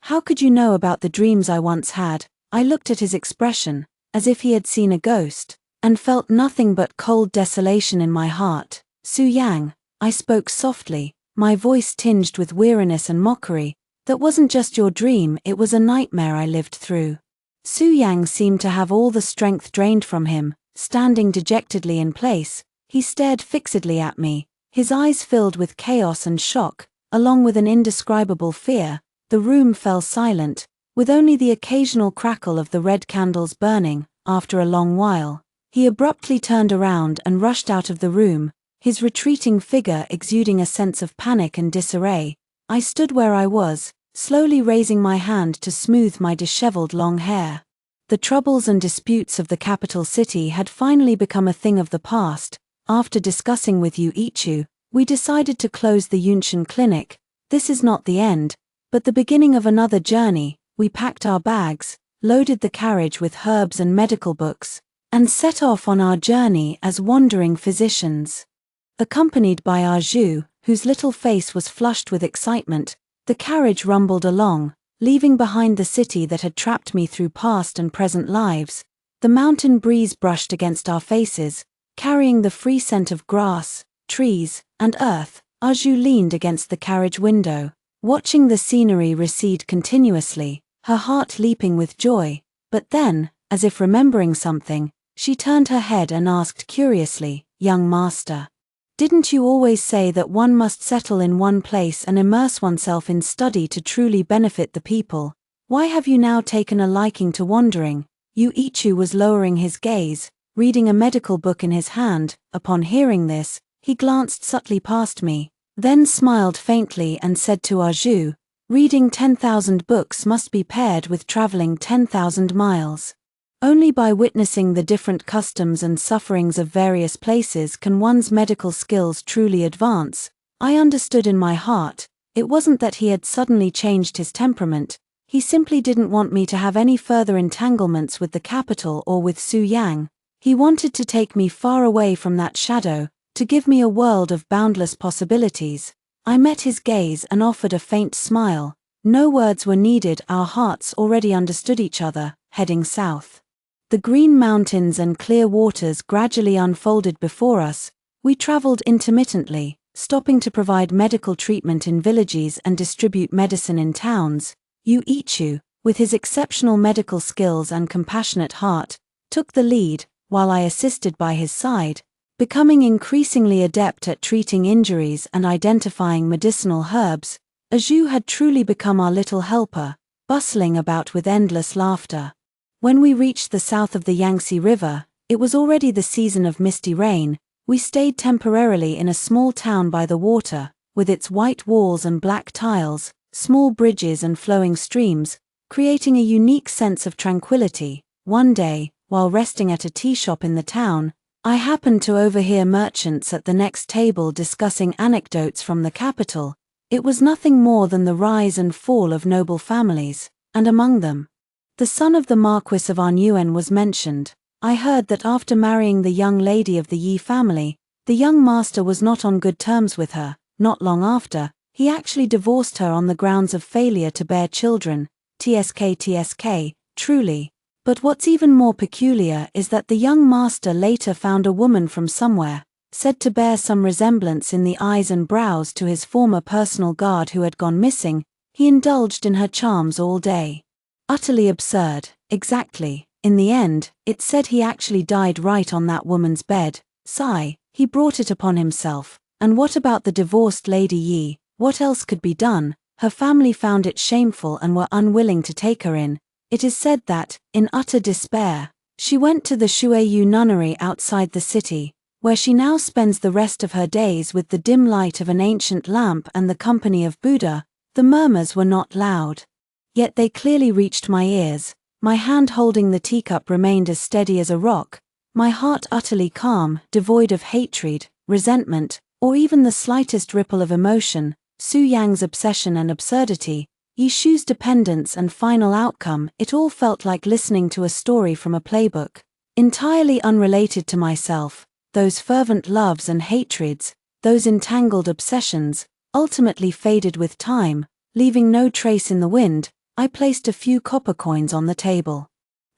How could you know about the dreams I once had?" I looked at his expression, as if he had seen a ghost, and felt nothing but cold desolation in my heart. "Su Yang," I spoke softly, my voice tinged with weariness and mockery, "that wasn't just your dream, it was a nightmare I lived through." Su Yang seemed to have all the strength drained from him. Standing dejectedly in place, he stared fixedly at me, his eyes filled with chaos and shock, along with an indescribable fear. The room fell silent, with only the occasional crackle of the red candles burning. After a long while, he abruptly turned around and rushed out of the room, his retreating figure exuding a sense of panic and disarray. I stood where I was, slowly raising my hand to smooth my disheveled long hair. The troubles and disputes of the capital city had finally become a thing of the past. After discussing with Yu Ichu, we decided to close the Yunshan clinic. This is not the end, but the beginning of another journey. We packed our bags, loaded the carriage with herbs and medical books, and set off on our journey as wandering physicians. Accompanied by our Zhu, whose little face was flushed with excitement, the carriage rumbled along, leaving behind the city that had trapped me through past and present lives. The mountain breeze brushed against our faces, carrying the free scent of grass, trees, and earth. Our Zhu leaned against the carriage window, watching the scenery recede continuously, her heart leaping with joy. But then, as if remembering something, she turned her head and asked curiously, "Young master, didn't you always say that one must settle in one place and immerse oneself in study to truly benefit the people? Why have you now taken a liking to wandering?" Yu Ichu was lowering his gaze, reading a medical book in his hand. Upon hearing this, he glanced subtly past me, then smiled faintly and said to Arju, "Reading 10,000 books must be paired with traveling 10,000 miles. Only by witnessing the different customs and sufferings of various places can one's medical skills truly advance." I understood in my heart, it wasn't that he had suddenly changed his temperament, he simply didn't want me to have any further entanglements with the capital or with Su Yang. He wanted to take me far away from that shadow, to give me a world of boundless possibilities. I met his gaze and offered a faint smile. No words were needed, our hearts already understood each other, heading south. The green mountains and clear waters gradually unfolded before us. We traveled intermittently, stopping to provide medical treatment in villages and distribute medicine in towns. Yu-Ichu, with his exceptional medical skills and compassionate heart, took the lead, while I assisted by his side, becoming increasingly adept at treating injuries and identifying medicinal herbs. Arju had truly become our little helper, bustling about with endless laughter. When we reached the south of the Yangtze River, it was already the season of misty rain. We stayed temporarily in a small town by the water, with its white walls and black tiles, small bridges and flowing streams, creating a unique sense of tranquility. One day, while resting at a tea shop in the town, I happened to overhear merchants at the next table discussing anecdotes from the capital. It was nothing more than the rise and fall of noble families, and among them, the son of the Marquis of Arnuen was mentioned. I heard that after marrying the young lady of the Yi family, the young master was not on good terms with her. Not long after, he actually divorced her on the grounds of failure to bear children. TSK, truly. But what's even more peculiar is that the young master later found a woman from somewhere, said to bear some resemblance in the eyes and brows to his former personal guard who had gone missing. He indulged in her charms all day. Utterly absurd, exactly. In the end, it's said he actually died right on that woman's bed. Sigh, he brought it upon himself. And what about the divorced Lady Yi? What else could be done? Her family found it shameful and were unwilling to take her in. It is said that, in utter despair, she went to the Shuiyu nunnery outside the city, where she now spends the rest of her days with the dim light of an ancient lamp and the company of Buddha. The murmurs were not loud, yet they clearly reached my ears. My hand holding the teacup remained as steady as a rock, my heart utterly calm, devoid of hatred, resentment, or even the slightest ripple of emotion. Su Yang's obsession and absurdity, Yishu's dependence and final outcome, it all felt like listening to a story from a playbook. Entirely unrelated to myself, those fervent loves and hatreds, those entangled obsessions, ultimately faded with time, leaving no trace in the wind. I placed a few copper coins on the table,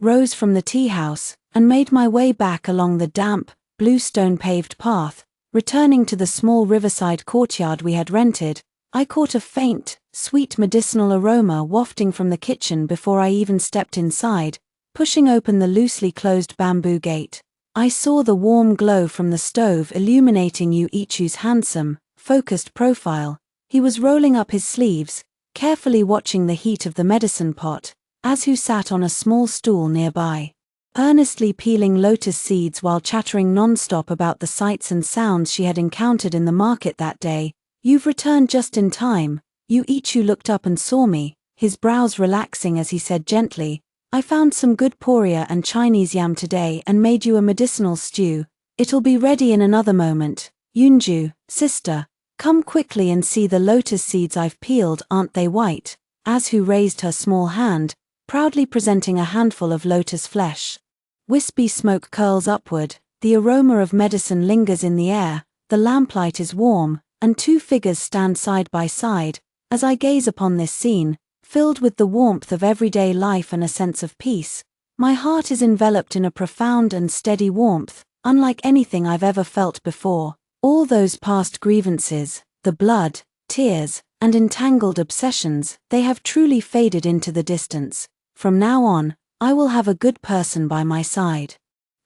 rose from the tea house, and made my way back along the damp, bluestone-paved path. Returning to the small riverside courtyard we had rented, I caught a faint, sweet medicinal aroma wafting from the kitchen before I even stepped inside. Pushing open the loosely closed bamboo gate, I saw the warm glow from the stove illuminating Yu-Ichu's handsome, focused profile. He was rolling up his sleeves, carefully watching the heat of the medicine pot, as who sat on a small stool nearby, earnestly peeling lotus seeds while chattering non-stop about the sights and sounds she had encountered in the market that day. "You've returned just in time." Yu-Ichu looked up and saw me, his brows relaxing as he said gently, "I found some good poria and Chinese yam today and made you a medicinal stew. It'll be ready in another moment. Yunju, sister, come quickly and see the lotus seeds I've peeled, aren't they white?" As who raised her small hand, proudly presenting a handful of lotus flesh. Wispy smoke curls upward, the aroma of medicine lingers in the air, the lamplight is warm, and two figures stand side by side. As I gaze upon this scene, filled with the warmth of everyday life and a sense of peace, my heart is enveloped in a profound and steady warmth, unlike anything I've ever felt before. All those past grievances, the blood, tears, and entangled obsessions, they have truly faded into the distance. From now on, I will have a good person by my side.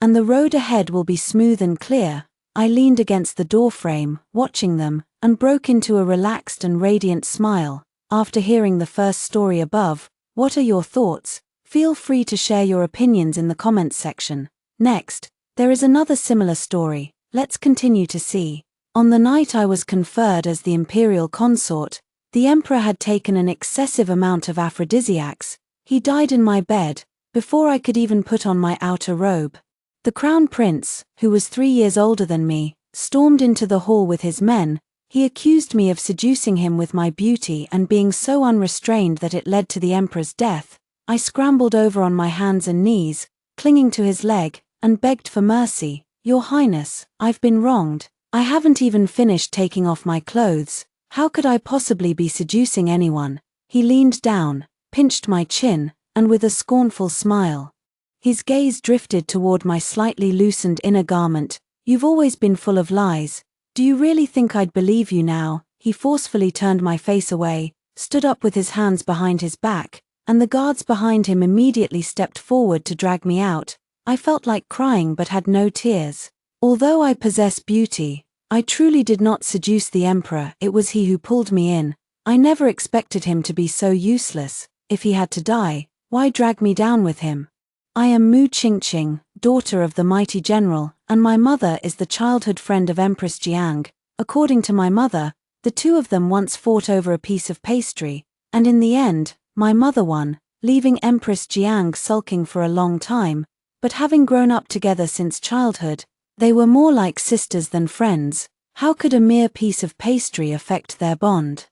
And the road ahead will be smooth and clear. I leaned against the doorframe, watching them, and broke into a relaxed and radiant smile. After hearing the first story above, what are your thoughts? Feel free to share your opinions in the comments section. Next, There is another similar story, let's continue to see. On the night I was conferred as the imperial consort, the emperor had taken an excessive amount of aphrodisiacs. He died in my bed, before I could even put on my outer robe. The crown prince, who was 3 years older than me, stormed into the hall with his men. He accused me of seducing him with my beauty and being so unrestrained that it led to the emperor's death. I scrambled over on my hands and knees, clinging to his leg, and begged for mercy. Your Highness, I've been wronged. I haven't even finished taking off my clothes. How could I possibly be seducing anyone? He leaned down, pinched my chin, and with a scornful smile, his gaze drifted toward my slightly loosened inner garment. You've always been full of lies. Do you really think I'd believe you now? He forcefully turned my face away, stood up with his hands behind his back, and the guards behind him immediately stepped forward to drag me out. I felt like crying but had no tears. Although I possess beauty, I truly did not seduce the emperor. It was he who pulled me in. I never expected him to be so useless. If he had to die, why drag me down with him? I am Mu Qingqing, daughter of the mighty general, and my mother is the childhood friend of Empress Jiang. According to my mother, the two of them once fought over a piece of pastry, and in the end, my mother won, leaving Empress Jiang sulking for a long time. But having grown up together since childhood, they were more like sisters than friends. How could a mere piece of pastry affect their bond?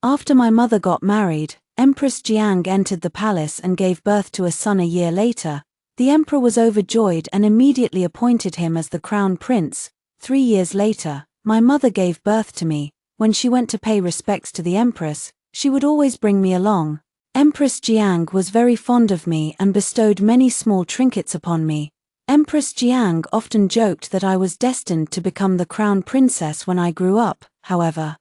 After my mother got married, Empress Jiang entered the palace and gave birth to a son a year later. The emperor was overjoyed and immediately appointed him as the crown prince. 3 years later, my mother gave birth to me. When she went to pay respects to the empress, she would always bring me along. Empress Jiang was very fond of me and bestowed many small trinkets upon me. Empress Jiang often joked that I was destined to become the crown princess when I grew up. However,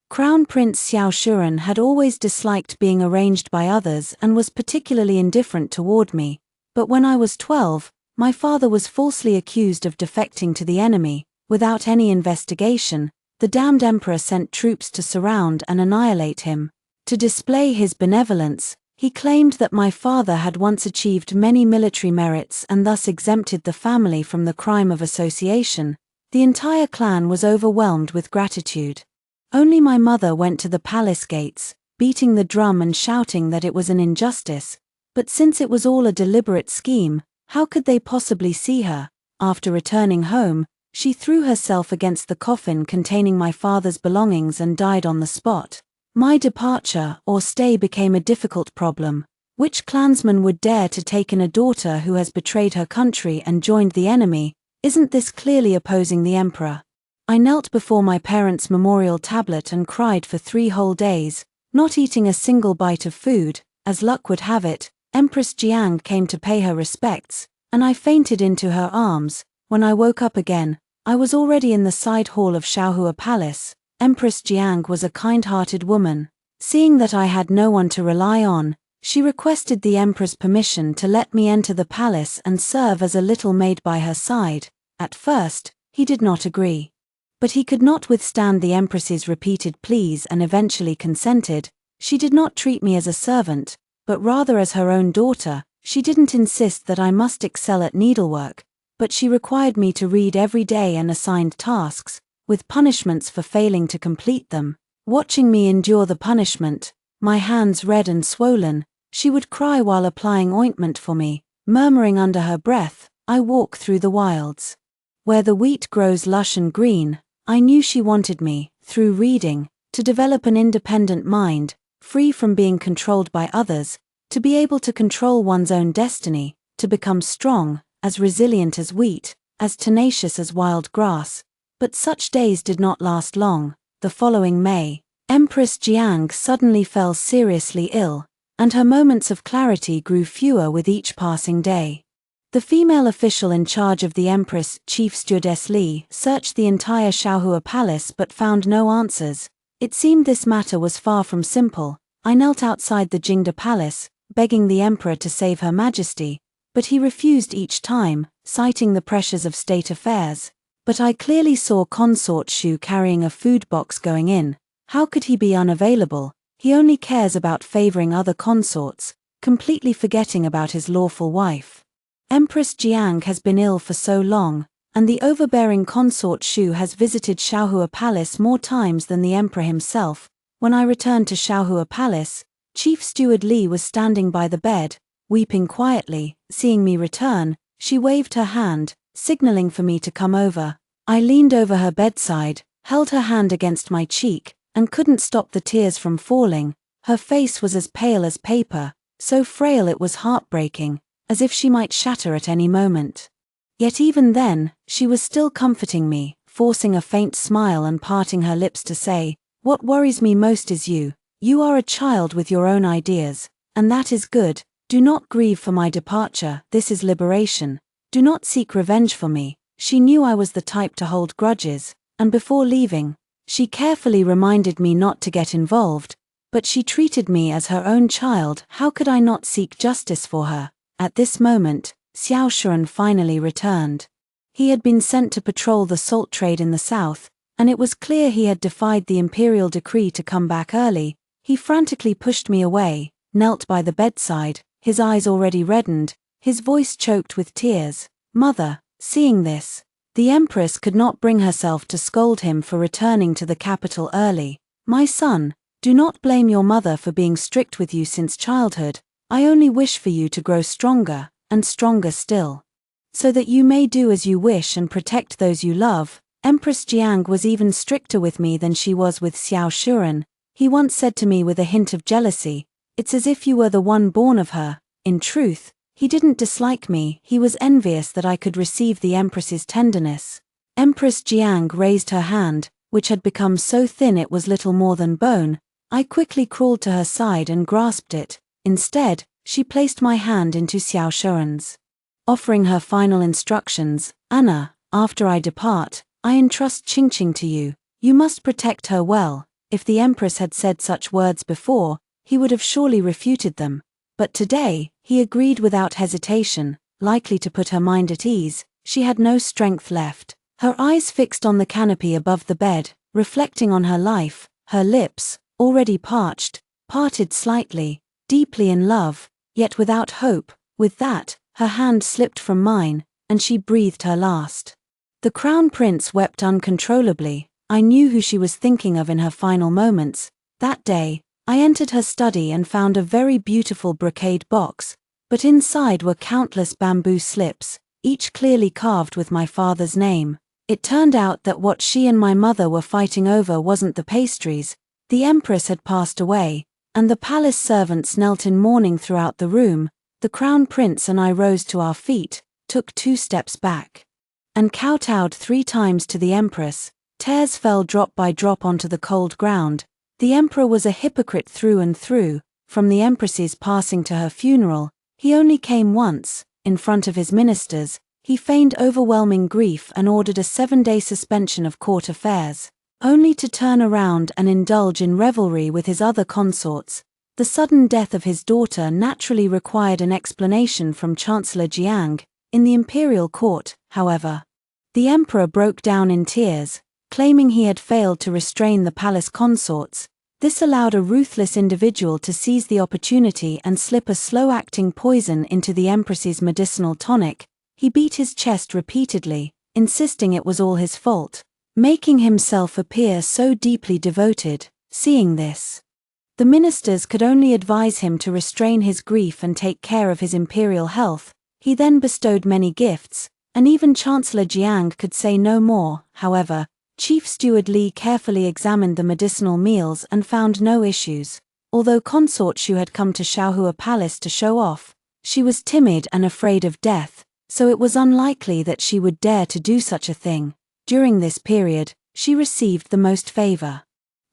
Crown Prince Xiao Shuren had always disliked being arranged by others and was particularly indifferent toward me. But when I was 12, my father was falsely accused of defecting to the enemy. Without any investigation, the damned emperor sent troops to surround and annihilate him. To display his benevolence, he claimed that my father had once achieved many military merits and thus exempted the family from the crime of association. The entire clan was overwhelmed with gratitude. Only my mother went to the palace gates, beating the drum and shouting that it was an injustice. But since it was all a deliberate scheme, how could they possibly see her? After returning home, she threw herself against the coffin containing my father's belongings and died on the spot. My departure or stay became a difficult problem. Which clansman would dare to take in a daughter who has betrayed her country and joined the enemy? Isn't this clearly opposing the emperor? I knelt before my parents' memorial tablet and cried for 3 whole days, not eating a single bite of food. As luck would have it, Empress Jiang came to pay her respects, and I fainted into her arms. When I woke up again, I was already in the side hall of Shaohua Palace. Empress Jiang was a kind-hearted woman. Seeing that I had no one to rely on, she requested the emperor's permission to let me enter the palace and serve as a little maid by her side. At first, he did not agree. But he could not withstand the empress's repeated pleas and eventually consented. She did not treat me as a servant, but rather as her own daughter. She didn't insist that I must excel at needlework, but she required me to read every day and assigned tasks, with punishments for failing to complete them. Watching me endure the punishment, my hands red and swollen, she would cry while applying ointment for me, murmuring under her breath, "I walk through the wilds, where the wheat grows lush and green." I knew she wanted me, through reading, to develop an independent mind, free from being controlled by others, to be able to control one's own destiny, to become strong, as resilient as wheat, as tenacious as wild grass. But such days did not last long. The following May, Empress Jiang suddenly fell seriously ill, and her moments of clarity grew fewer with each passing day. The female official in charge of the Empress, Chief Stewardess Li, searched the entire Shaohua Palace but found no answers. It seemed this matter was far from simple. I knelt outside the Jingda Palace, begging the emperor to save Her Majesty, but he refused each time, citing the pressures of state affairs. But I clearly saw Consort Shu carrying a food box going in. How could he be unavailable? He only cares about favoring other consorts, completely forgetting about his lawful wife. Empress Jiang has been ill for so long, and the overbearing consort Shu has visited Xiaohua Palace more times than the emperor himself. When I returned to Xiaohua Palace, Chief Steward Li was standing by the bed, weeping quietly. Seeing me return, she waved her hand, signaling for me to come over. I leaned over her bedside, held her hand against my cheek, and couldn't stop the tears from falling. Her face was as pale as paper, so frail it was heartbreaking, as if she might shatter at any moment. Yet even then, she was still comforting me, forcing a faint smile and parting her lips to say, "What worries me most is you. You are a child with your own ideas, and that is good. Do not grieve for my departure, this is liberation. Do not seek revenge for me." She knew I was the type to hold grudges, and before leaving, she carefully reminded me not to get involved, but she treated me as her own child. How could I not seek justice for her? At this moment, Xiao Shuren finally returned. He had been sent to patrol the salt trade in the south, and it was clear he had defied the imperial decree to come back early. He frantically pushed me away, knelt by the bedside, his eyes already reddened, his voice choked with tears. "Mother," seeing this, the empress could not bring herself to scold him for returning to the capital early. "My son, do not blame your mother for being strict with you since childhood. I only wish for you to grow stronger, and stronger still, so that you may do as you wish and protect those you love." Empress Jiang was even stricter with me than she was with Xiao Shuren. He once said to me with a hint of jealousy, "It's as if you were the one born of her." In truth, he didn't dislike me, he was envious that I could receive the empress's tenderness. Empress Jiang raised her hand, which had become so thin it was little more than bone. I quickly crawled to her side and grasped it. Instead, she placed my hand into Xiao Shuren's, offering her final instructions. "Anna, after I depart, I entrust Qingqing to you. You must protect her well." If the empress had said such words before, he would have surely refuted them. But today, he agreed without hesitation, likely to put her mind at ease. She had no strength left. Her eyes fixed on the canopy above the bed, reflecting on her life, her lips, already parched, parted slightly, deeply in love, yet without hope. With that, her hand slipped from mine, and she breathed her last. The crown prince wept uncontrollably. I knew who she was thinking of in her final moments. That day, I entered her study and found a very beautiful brocade box, but inside were countless bamboo slips, each clearly carved with my father's name. It turned out that what she and my mother were fighting over wasn't the pastries. The empress had passed away, and the palace servants knelt in mourning throughout the room. The crown prince and I rose to our feet, took 2 steps back, and kowtowed 3 times to the empress. Tears fell drop by drop onto the cold ground. The emperor was a hypocrite through and through. From the empress's passing to her funeral, he only came once. In front of his ministers, he feigned overwhelming grief and ordered a 7-day suspension of court affairs, only to turn around and indulge in revelry with his other consorts. The sudden death of his daughter naturally required an explanation from Chancellor Jiang. In the imperial court, however, the emperor broke down in tears, claiming he had failed to restrain the palace consorts. This allowed a ruthless individual to seize the opportunity and slip a slow-acting poison into the empress's medicinal tonic. He beat his chest repeatedly, insisting it was all his fault, making himself appear so deeply devoted. Seeing this, the ministers could only advise him to restrain his grief and take care of his imperial health. He then bestowed many gifts, and even Chancellor Jiang could say no more. However, Chief Steward Li carefully examined the medicinal meals and found no issues. Although Consort Shu had come to Xiaohua Palace to show off, she was timid and afraid of death, so it was unlikely that she would dare to do such a thing. During this period, she received the most favor.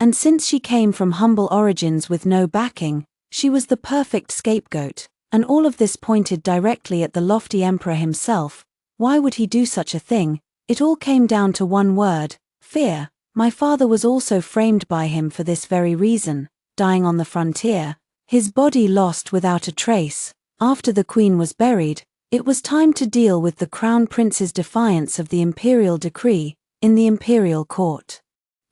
And since she came from humble origins with no backing, she was the perfect scapegoat, and all of this pointed directly at the lofty emperor himself. Why would he do such a thing? It all came down to one word: fear. My father was also framed by him for this very reason, dying on the frontier, his body lost without a trace. After the queen was buried, it was time to deal with the crown prince's defiance of the imperial decree. In the imperial court,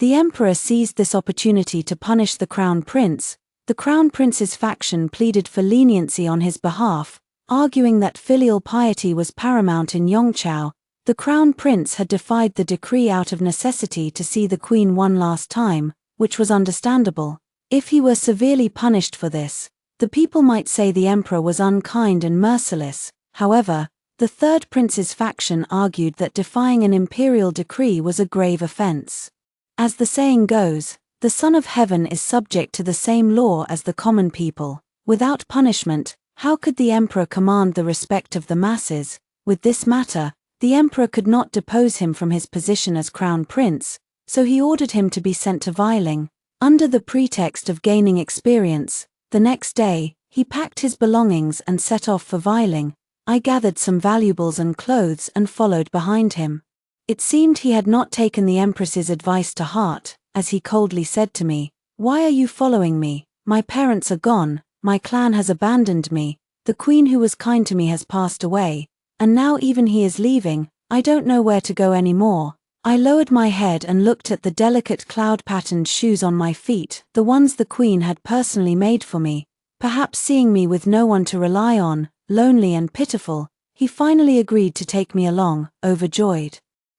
the emperor seized this opportunity to punish the crown prince. The crown prince's faction pleaded for leniency on his behalf, arguing that filial piety was paramount in Yongchao. The crown prince had defied the decree out of necessity to see the queen one last time, which was understandable. If he were severely punished for this, the people might say the emperor was unkind and merciless. However, the third prince's faction argued that defying an imperial decree was a grave offense. As the saying goes, the Son of Heaven is subject to the same law as the common people. Without punishment, how could the emperor command the respect of the masses? With this matter, the emperor could not depose him from his position as crown prince, so he ordered him to be sent to Weiling. Under the pretext of gaining experience, the next day, he packed his belongings and set off for Weiling. I gathered some valuables and clothes and followed behind him. It seemed he had not taken the empress's advice to heart, as he coldly said to me, "Why are you following me? My parents are gone, my clan has abandoned me, the queen who was kind to me has passed away, and now even he is leaving, I don't know where to go anymore." I lowered my head and looked at the delicate cloud-patterned shoes on my feet, the ones the queen had personally made for me. Perhaps seeing me with no one to rely on, lonely and pitiful, he finally agreed to take me along, overjoyed.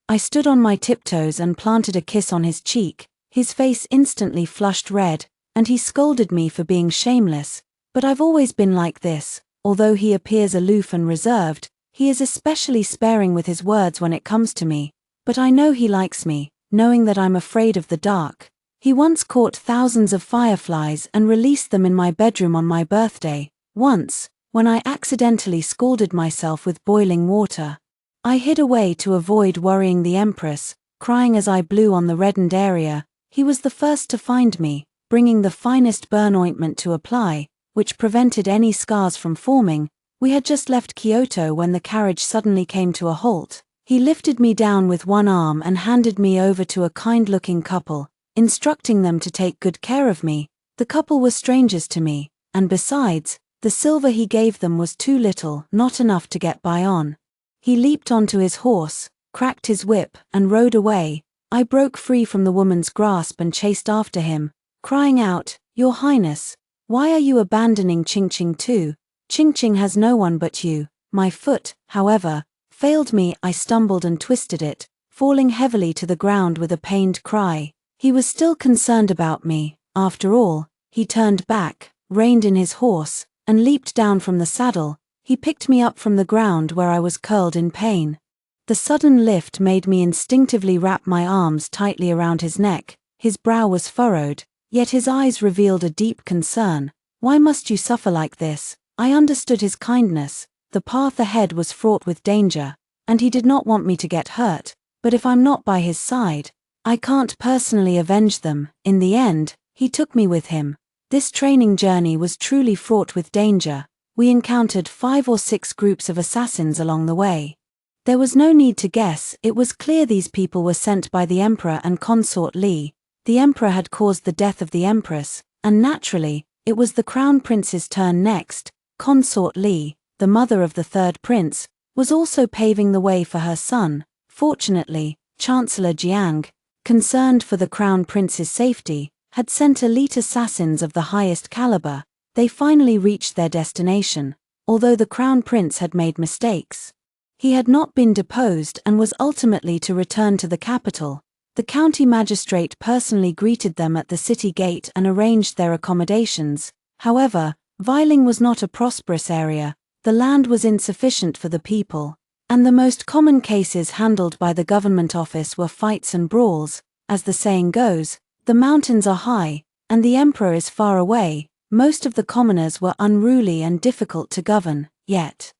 I stood on my tiptoes and planted a kiss on his cheek. His face instantly flushed red, and he scolded me for being shameless. But I've always been like this. Although he appears aloof and reserved, he is especially sparing with his words when it comes to me. But I know he likes me, knowing that I'm afraid of the dark. He once caught thousands of fireflies and released them in my bedroom on my birthday. Once, when I accidentally scalded myself with boiling water, I hid away to avoid worrying the empress, crying as I blew on the reddened area. He was the first to find me, bringing the finest burn ointment to apply, which prevented any scars from forming. We had just left Kyoto when the carriage suddenly came to a halt. He lifted me down with one arm and handed me over to a kind-looking couple, instructing them to take good care of me. The couple were strangers to me, and besides, the silver he gave them was too little, not enough to get by on. He leaped onto his horse, cracked his whip, and rode away. I broke free from the woman's grasp and chased after him, crying out, "Your Highness, why are you abandoning Qingqing too? Qingqing has no one but you." My foot, however, failed me. I stumbled and twisted it, falling heavily to the ground with a pained cry. He was still concerned about me. After all, he turned back, reined in his horse, and leaped down from the saddle. He picked me up from the ground where I was curled in pain. The sudden lift made me instinctively wrap my arms tightly around his neck. His brow was furrowed, yet his eyes revealed a deep concern. "Why must you suffer like this?" I understood his kindness. The path ahead was fraught with danger, and he did not want me to get hurt, but if I'm not by his side, I can't personally avenge them. In the end, he took me with him. This training journey was truly fraught with danger. We encountered 5 or 6 groups of assassins along the way. There was no need to guess, it was clear these people were sent by the emperor and consort Li. The emperor had caused the death of the empress, and naturally, it was the crown prince's turn next. Consort Li, the mother of the third prince, was also paving the way for her son. Fortunately, Chancellor Jiang, concerned for the crown prince's safety, had sent elite assassins of the highest caliber. They finally reached their destination, although the crown prince had made mistakes. He had not been deposed and was ultimately to return to the capital. The county magistrate personally greeted them at the city gate and arranged their accommodations. However, Weiling was not a prosperous area. The land was insufficient for the people, and the most common cases handled by the government office were fights and brawls. As the saying goes, the mountains are high, and the emperor is far away. Most of the commoners were unruly and difficult to govern, yet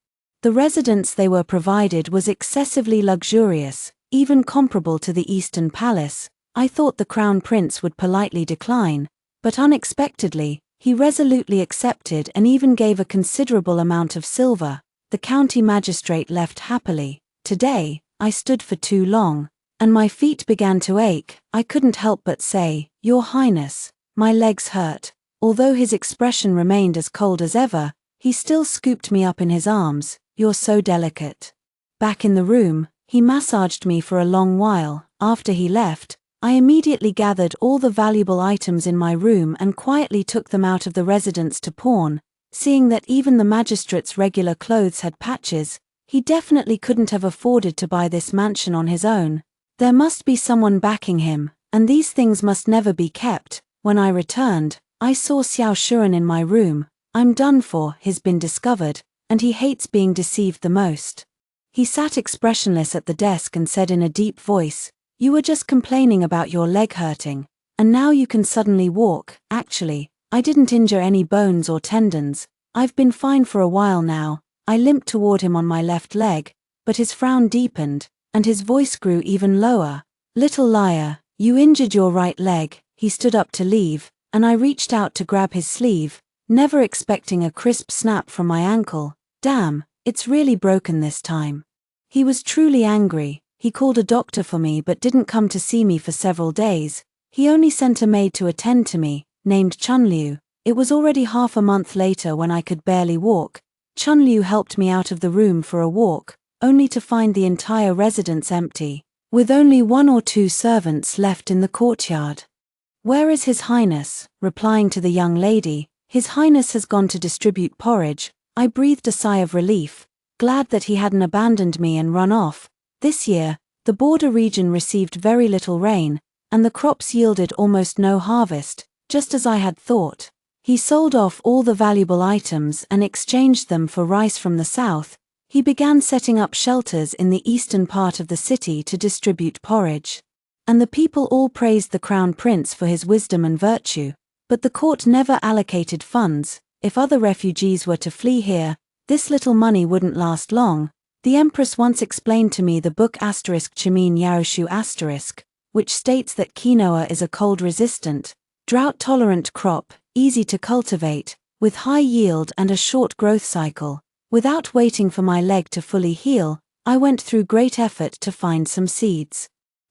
the residence they were provided was excessively luxurious, even comparable to the Eastern Palace. I thought the crown prince would politely decline, but unexpectedly, he resolutely accepted and even gave a considerable amount of silver. The county magistrate left happily. Today, I stood for too long, and my feet began to ache. I couldn't help but say, "Your Highness, my legs hurt." Although his expression remained as cold as ever, he still scooped me up in his arms. "You're so delicate." Back in the room, he massaged me for a long while. After he left, I immediately gathered all the valuable items in my room and quietly took them out of the residence to pawn. Seeing that even the magistrate's regular clothes had patches, he definitely couldn't have afforded to buy this mansion on his own. There must be someone backing him, and these things must never be kept. When I returned, I saw Xiao Shuren in my room. I'm done for, he's been discovered, and he hates being deceived the most. He sat expressionless at the desk and said in a deep voice, "You were just complaining about your leg hurting, and now you can suddenly walk. Actually, I didn't injure any bones or tendons. I've been fine for a while now." I limped toward him on my left leg, but his frown deepened, and his voice grew even lower. "Little liar, you injured your right leg." He stood up to leave, and I reached out to grab his sleeve, never expecting a crisp snap from my ankle. "Damn, it's really broken this time." He was truly angry. He called a doctor for me but didn't come to see me for several days. He only sent a maid to attend to me, named Chunliu. It was already half a month later when I could barely walk. Chunliu helped me out of the room for a walk, only to find the entire residence empty, with only 1 or 2 servants left in the courtyard. "Where is His Highness?" Replying to the young lady, "His Highness has gone to distribute porridge." I breathed a sigh of relief, glad that he hadn't abandoned me and run off. This year, the border region received very little rain, and the crops yielded almost no harvest, just as I had thought. He sold off all the valuable items and exchanged them for rice from the south. He began setting up shelters in the eastern part of the city to distribute porridge. And the people all praised the crown prince for his wisdom and virtue. But the court never allocated funds. If other refugees were to flee here, this little money wouldn't last long. The empress once explained to me the book *Chimin Yaoshu*, which states that quinoa is a cold-resistant, drought-tolerant crop, easy to cultivate, with high yield and a short growth cycle. Without waiting for my leg to fully heal, I went through great effort to find some seeds.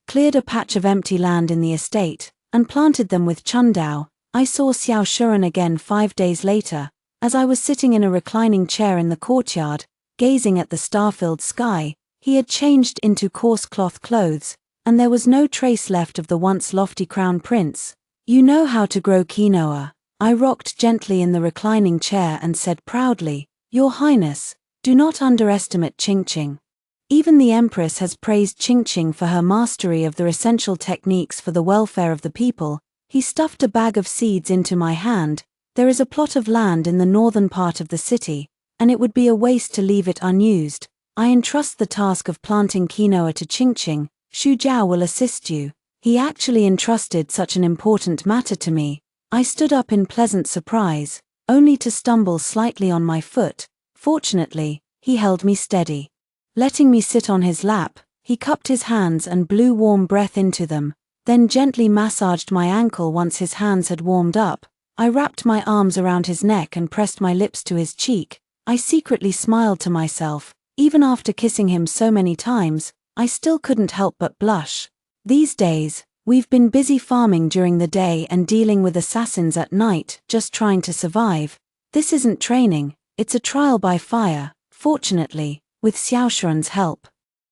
Cleared a patch of empty land in the estate, and planted them with chundao. I saw Xiao Shuren again 5 days later, as I was sitting in a reclining chair in the courtyard, gazing at the star-filled sky. He had changed into coarse cloth clothes, and there was no trace left of the once lofty crown prince. "You know how to grow quinoa." I rocked gently in the reclining chair and said proudly, "Your Highness, do not underestimate Qingqing." Even the Empress has praised Qingqing for her mastery of the essential techniques for the welfare of the people. He stuffed a bag of seeds into my hand. "There is a plot of land in the northern part of the city, and it would be a waste to leave it unused. I entrust the task of planting quinoa to Qingqing. Xu Jiao will assist you." He actually entrusted such an important matter to me. I stood up in pleasant surprise, only to stumble slightly on my foot. Fortunately, he held me steady. Letting me sit on his lap, he cupped his hands and blew warm breath into them, then gently massaged my ankle. Once his hands had warmed up, I wrapped my arms around his neck and pressed my lips to his cheek. I secretly smiled to myself. Even after kissing him so many times, I still couldn't help but blush. These days, we've been busy farming during the day and dealing with assassins at night, just trying to survive. This isn't training, it's a trial by fire, fortunately, with Xiao Shuren's help.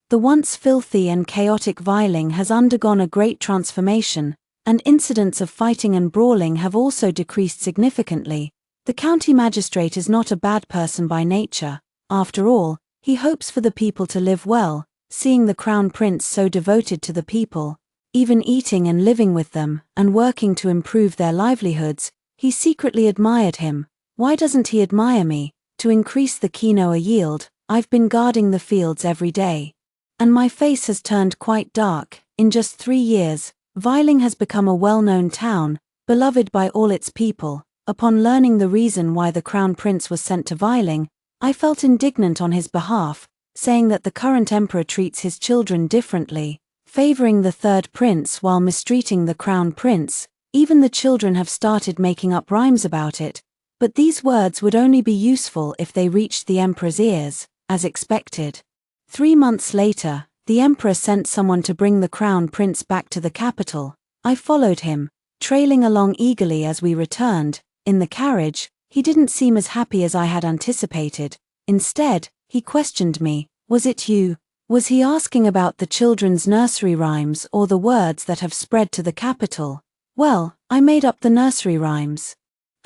The once filthy and chaotic Viling has undergone a great transformation, and incidents of fighting and brawling have also decreased significantly. The county magistrate is not a bad person by nature. After all, he hopes for the people to live well. Seeing the crown prince so devoted to the people, even eating and living with them, and working to improve their livelihoods, he secretly admired him. Why doesn't he admire me? To increase the quinoa yield, I've been guarding the fields every day. And my face has turned quite dark. In just 3 years, Viling has become a well-known town, beloved by all its people. Upon learning the reason why the crown prince was sent to Viling, I felt indignant on his behalf, saying that the current emperor treats his children differently, favoring the third prince while mistreating the crown prince. Even the children have started making up rhymes about it, but these words would only be useful if they reached the emperor's ears, as expected. 3 months later, the emperor sent someone to bring the crown prince back to the capital. I followed him, trailing along eagerly as we returned. In the carriage, he didn't seem as happy as I had anticipated. Instead, he questioned me. "Was it you?" Was he asking about the children's nursery rhymes or the words that have spread to the capital? Well, I made up the nursery rhymes.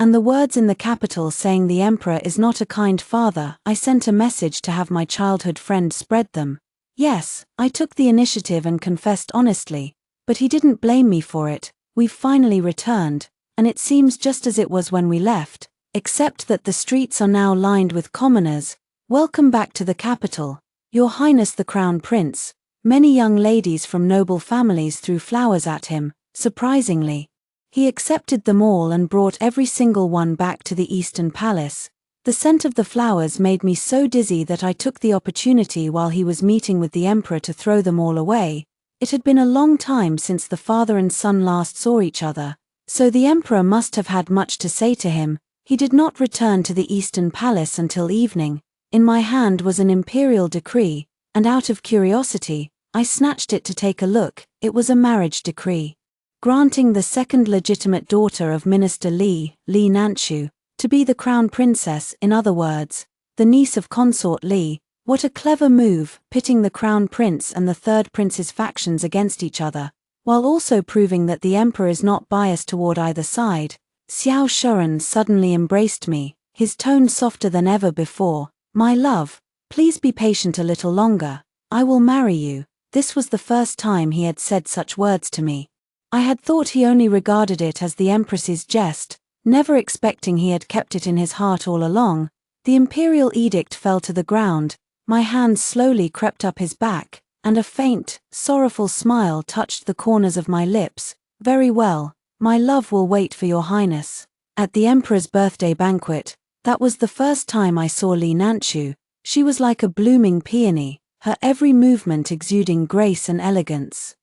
And the words in the capital saying the emperor is not a kind father, I sent a message to have my childhood friend spread them. Yes, I took the initiative and confessed honestly, but he didn't blame me for it. We've finally returned, and it seems just as it was when we left, except that the streets are now lined with commoners. Welcome back to the capital, Your Highness the Crown Prince. Many young ladies from noble families threw flowers at him. Surprisingly, he accepted them all and brought every single one back to the Eastern Palace. The scent of the flowers made me so dizzy that I took the opportunity while he was meeting with the emperor to throw them all away. It had been a long time since the father and son last saw each other, so the emperor must have had much to say to him. He did not return to the Eastern Palace until evening. In my hand was an imperial decree, and out of curiosity, I snatched it to take a look. It was a marriage decree, granting the second legitimate daughter of Minister Li Nanchu, to be the crown princess, in other words, the niece of consort Li. What a clever move, pitting the crown prince and the third prince's factions against each other, while also proving that the emperor is not biased toward either side. Xiao Shuren suddenly embraced me, his tone softer than ever before. My love, please be patient a little longer. I will marry you. This was the first time he had said such words to me. I had thought he only regarded it as the empress's jest, never expecting he had kept it in his heart all along. The imperial edict fell to the ground, my hands slowly crept up his back, and a faint, sorrowful smile touched the corners of my lips. Very well, my love will wait for your highness. At the emperor's birthday banquet, that was the first time I saw Li Nanchu. She was like a blooming peony, her every movement exuding grace and elegance.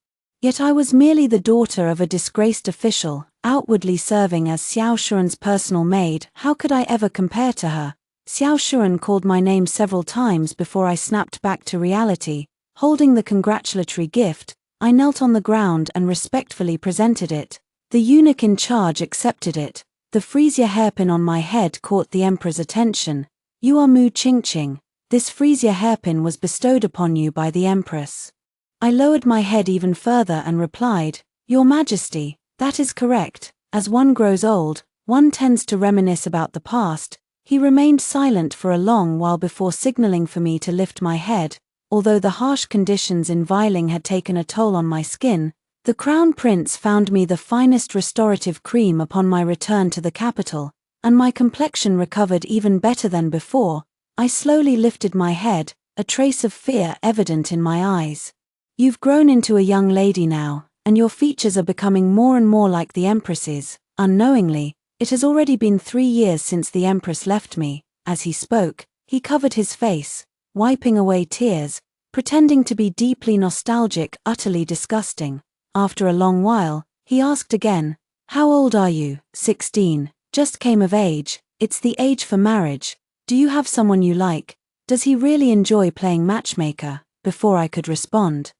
Yet I was merely the daughter of a disgraced official, outwardly serving as Xiao Shuren's personal maid. How could I ever compare to her? Xiao Shuren called my name several times before I snapped back to reality. Holding the congratulatory gift, I knelt on the ground and respectfully presented it. The eunuch in charge accepted it. The freesia hairpin on my head caught the emperor's attention. You are Mu Qingqing. This freesia hairpin was bestowed upon you by the empress. I lowered my head even further and replied, Your Majesty, that is correct. As one grows old, one tends to reminisce about the past. He remained silent for a long while before signaling for me to lift my head. Although the harsh conditions in Viling had taken a toll on my skin, the Crown Prince found me the finest restorative cream upon my return to the capital, and my complexion recovered even better than before. I slowly lifted my head, a trace of fear evident in my eyes. You've grown into a young lady now, and your features are becoming more and more like the Empress's. Unknowingly, it has already been 3 years since the Empress left me. As he spoke, he covered his face, wiping away tears, pretending to be deeply nostalgic, utterly disgusting. After a long while, he asked again, How old are you? 16. Just came of age. It's the age for marriage. Do you have someone you like? Does he really enjoy playing matchmaker? Before I could respond,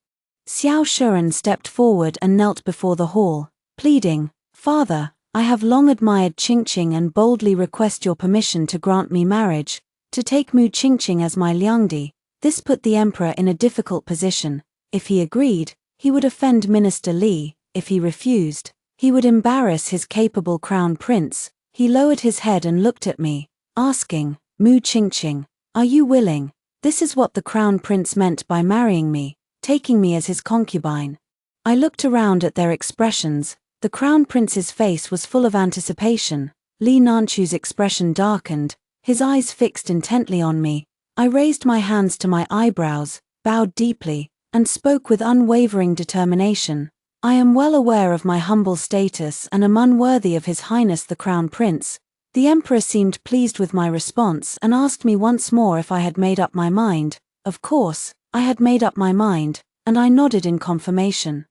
Xiao Shuren stepped forward and knelt before the hall, pleading, Father, I have long admired Qingqing and boldly request your permission to grant me marriage, to take Mu Qingqing as my liangdi. This put the emperor in a difficult position. If he agreed, he would offend Minister Li. If he refused, he would embarrass his capable crown prince. He lowered his head and looked at me, asking, Mu Qingqing, are you willing? This is what the crown prince meant by marrying me, taking me as his concubine. I looked around at their expressions. The crown prince's face was full of anticipation. Li Nanchu's expression darkened, his eyes fixed intently on me. I raised my hands to my eyebrows, bowed deeply, and spoke with unwavering determination. I am well aware of my humble status and am unworthy of His Highness the Crown Prince. The Emperor seemed pleased with my response and asked me once more if I had made up my mind. Of course, I had made up my mind, and I nodded in confirmation.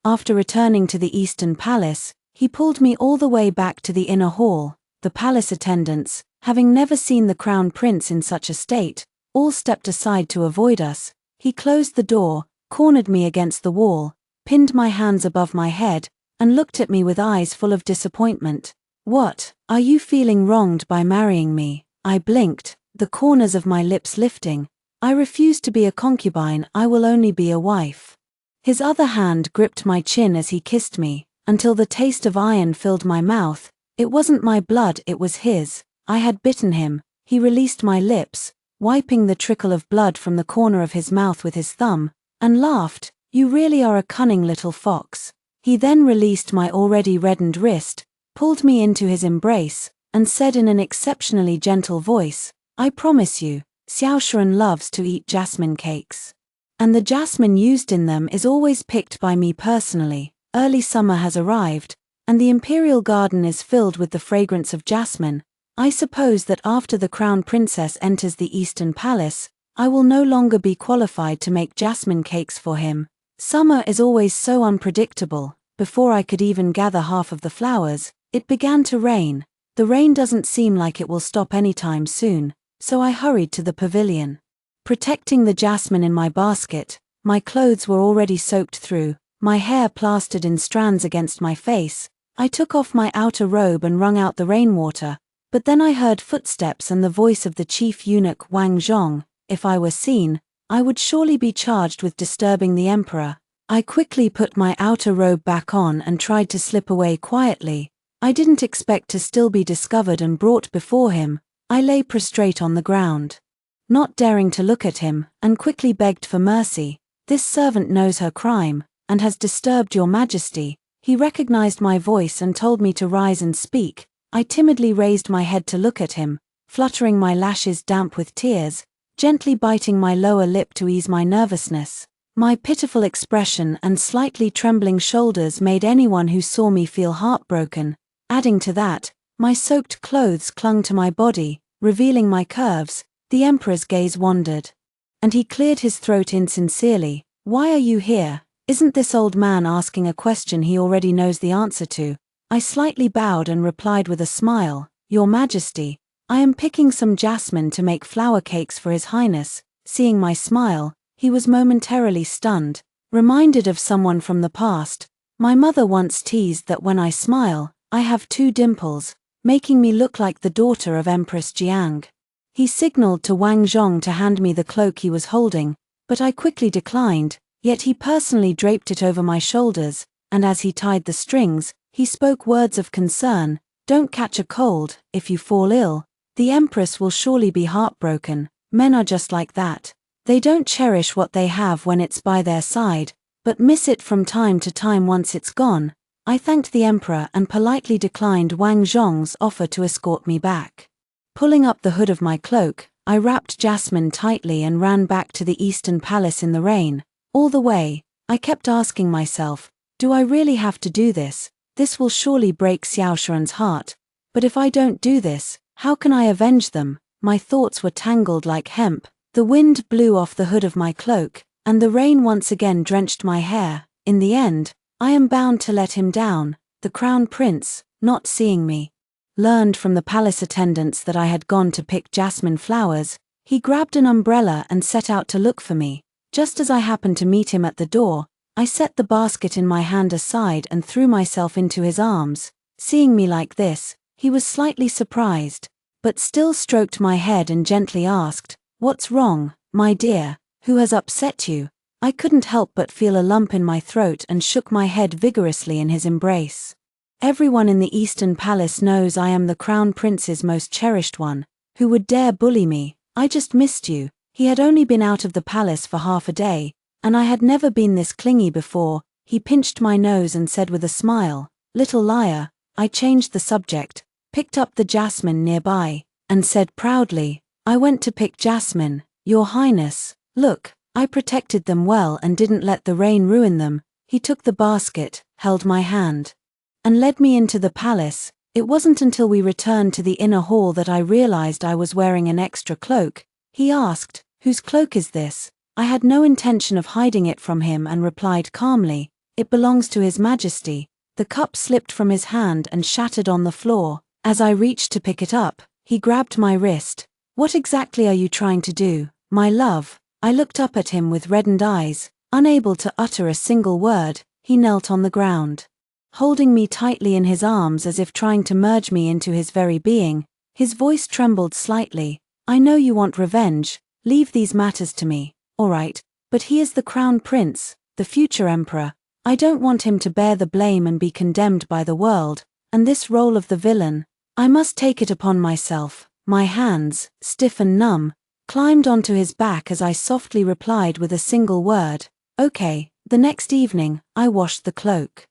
After returning to the Eastern Palace, he pulled me all the way back to the inner hall. The palace attendants, having never seen the Crown Prince in such a state, all stepped aside to avoid us. He closed the door, cornered me against the wall, pinned my hands above my head, and looked at me with eyes full of disappointment. What, are you feeling wronged by marrying me? I blinked, the corners of my lips lifting. I refuse to be a concubine, I will only be a wife. His other hand gripped my chin as he kissed me, until the taste of iron filled my mouth. It wasn't my blood, it was his. I had bitten him. He released my lips, wiping the trickle of blood from the corner of his mouth with his thumb, and laughed. You really are a cunning little fox. He then released my already reddened wrist, pulled me into his embrace, and said in an exceptionally gentle voice, I promise you, Xiaoshuan loves to eat jasmine cakes. And the jasmine used in them is always picked by me personally. Early summer has arrived, and the imperial garden is filled with the fragrance of jasmine. I suppose that after the crown princess enters the Eastern Palace, I will no longer be qualified to make jasmine cakes for him. Summer is always so unpredictable. Before I could even gather half of the flowers, it began to rain. The rain doesn't seem like it will stop anytime soon, so I hurried to the pavilion. Protecting the jasmine in my basket, my clothes were already soaked through, my hair plastered in strands against my face. I took off my outer robe and wrung out the rainwater, but then I heard footsteps and the voice of the chief eunuch Wang Zhong. If I were seen, I would surely be charged with disturbing the emperor. I quickly put my outer robe back on and tried to slip away quietly. I didn't expect to still be discovered and brought before him. I lay prostrate on the ground, not daring to look at him, and quickly begged for mercy. This servant knows her crime, and has disturbed your majesty. He recognized my voice and told me to rise and speak. I timidly raised my head to look at him, fluttering my lashes damp with tears, gently biting my lower lip to ease my nervousness. My pitiful expression and slightly trembling shoulders made anyone who saw me feel heartbroken. Adding to that, my soaked clothes clung to my body, revealing my curves. The emperor's gaze wandered, and he cleared his throat insincerely. Why are you here? Isn't this old man asking a question he already knows the answer to? I slightly bowed and replied with a smile, Your Majesty, I am picking some jasmine to make flower cakes for His Highness. Seeing my smile, he was momentarily stunned, reminded of someone from the past. My mother once teased that when I smile, I have two dimples, making me look like the daughter of Empress Jiang. He signaled to Wang Zhong to hand me the cloak he was holding, but I quickly declined, yet he personally draped it over my shoulders, and as he tied the strings, he spoke words of concern. Don't catch a cold. If you fall ill, the Empress will surely be heartbroken. Men are just like that. They don't cherish what they have when it's by their side, but miss it from time to time once it's gone. I thanked the Emperor and politely declined Wang Zhong's offer to escort me back. Pulling up the hood of my cloak, I wrapped Jasmine tightly and ran back to the Eastern Palace in the rain. All the way, I kept asking myself, do I really have to do this? This will surely break Xiaoshuan's heart. But if I don't do this, how can I avenge them? My thoughts were tangled like hemp. The wind blew off the hood of my cloak, and the rain once again drenched my hair. In the end, I am bound to let him down. The crown prince, not seeing me, learned from the palace attendants that I had gone to pick jasmine flowers. He grabbed an umbrella and set out to look for me. Just as I happened to meet him at the door, I set the basket in my hand aside and threw myself into his arms. Seeing me like this, he was slightly surprised, but still stroked my head and gently asked, What's wrong, my dear? Who has upset you? I couldn't help but feel a lump in my throat and shook my head vigorously in his embrace. Everyone in the Eastern Palace knows I am the crown prince's most cherished one. Who would dare bully me? I just missed you. He had only been out of the palace for half a day, and I had never been this clingy before. He pinched my nose and said with a smile, Little liar. I changed the subject, picked up the jasmine nearby, and said proudly, I went to pick jasmine, Your Highness. Look, I protected them well and didn't let the rain ruin them. He took the basket, held my hand, and led me into the palace. It wasn't until we returned to the inner hall that I realized I was wearing an extra cloak. He asked, Whose cloak is this? I had no intention of hiding it from him and replied calmly, It belongs to His Majesty. The cup slipped from his hand and shattered on the floor. As I reached to pick it up, he grabbed my wrist. What exactly are you trying to do, my love? I looked up at him with reddened eyes, unable to utter a single word. He knelt on the ground, holding me tightly in his arms as if trying to merge me into his very being. His voice trembled slightly. I know you want revenge. Leave these matters to me. All right, but he is the crown prince, the future emperor. I don't want him to bear the blame and be condemned by the world. and this role of the villain, I must take it upon myself. My hands, stiff and numb, climbed onto his back as I softly replied with a single word, "Okay." The next evening, I washed the cloak,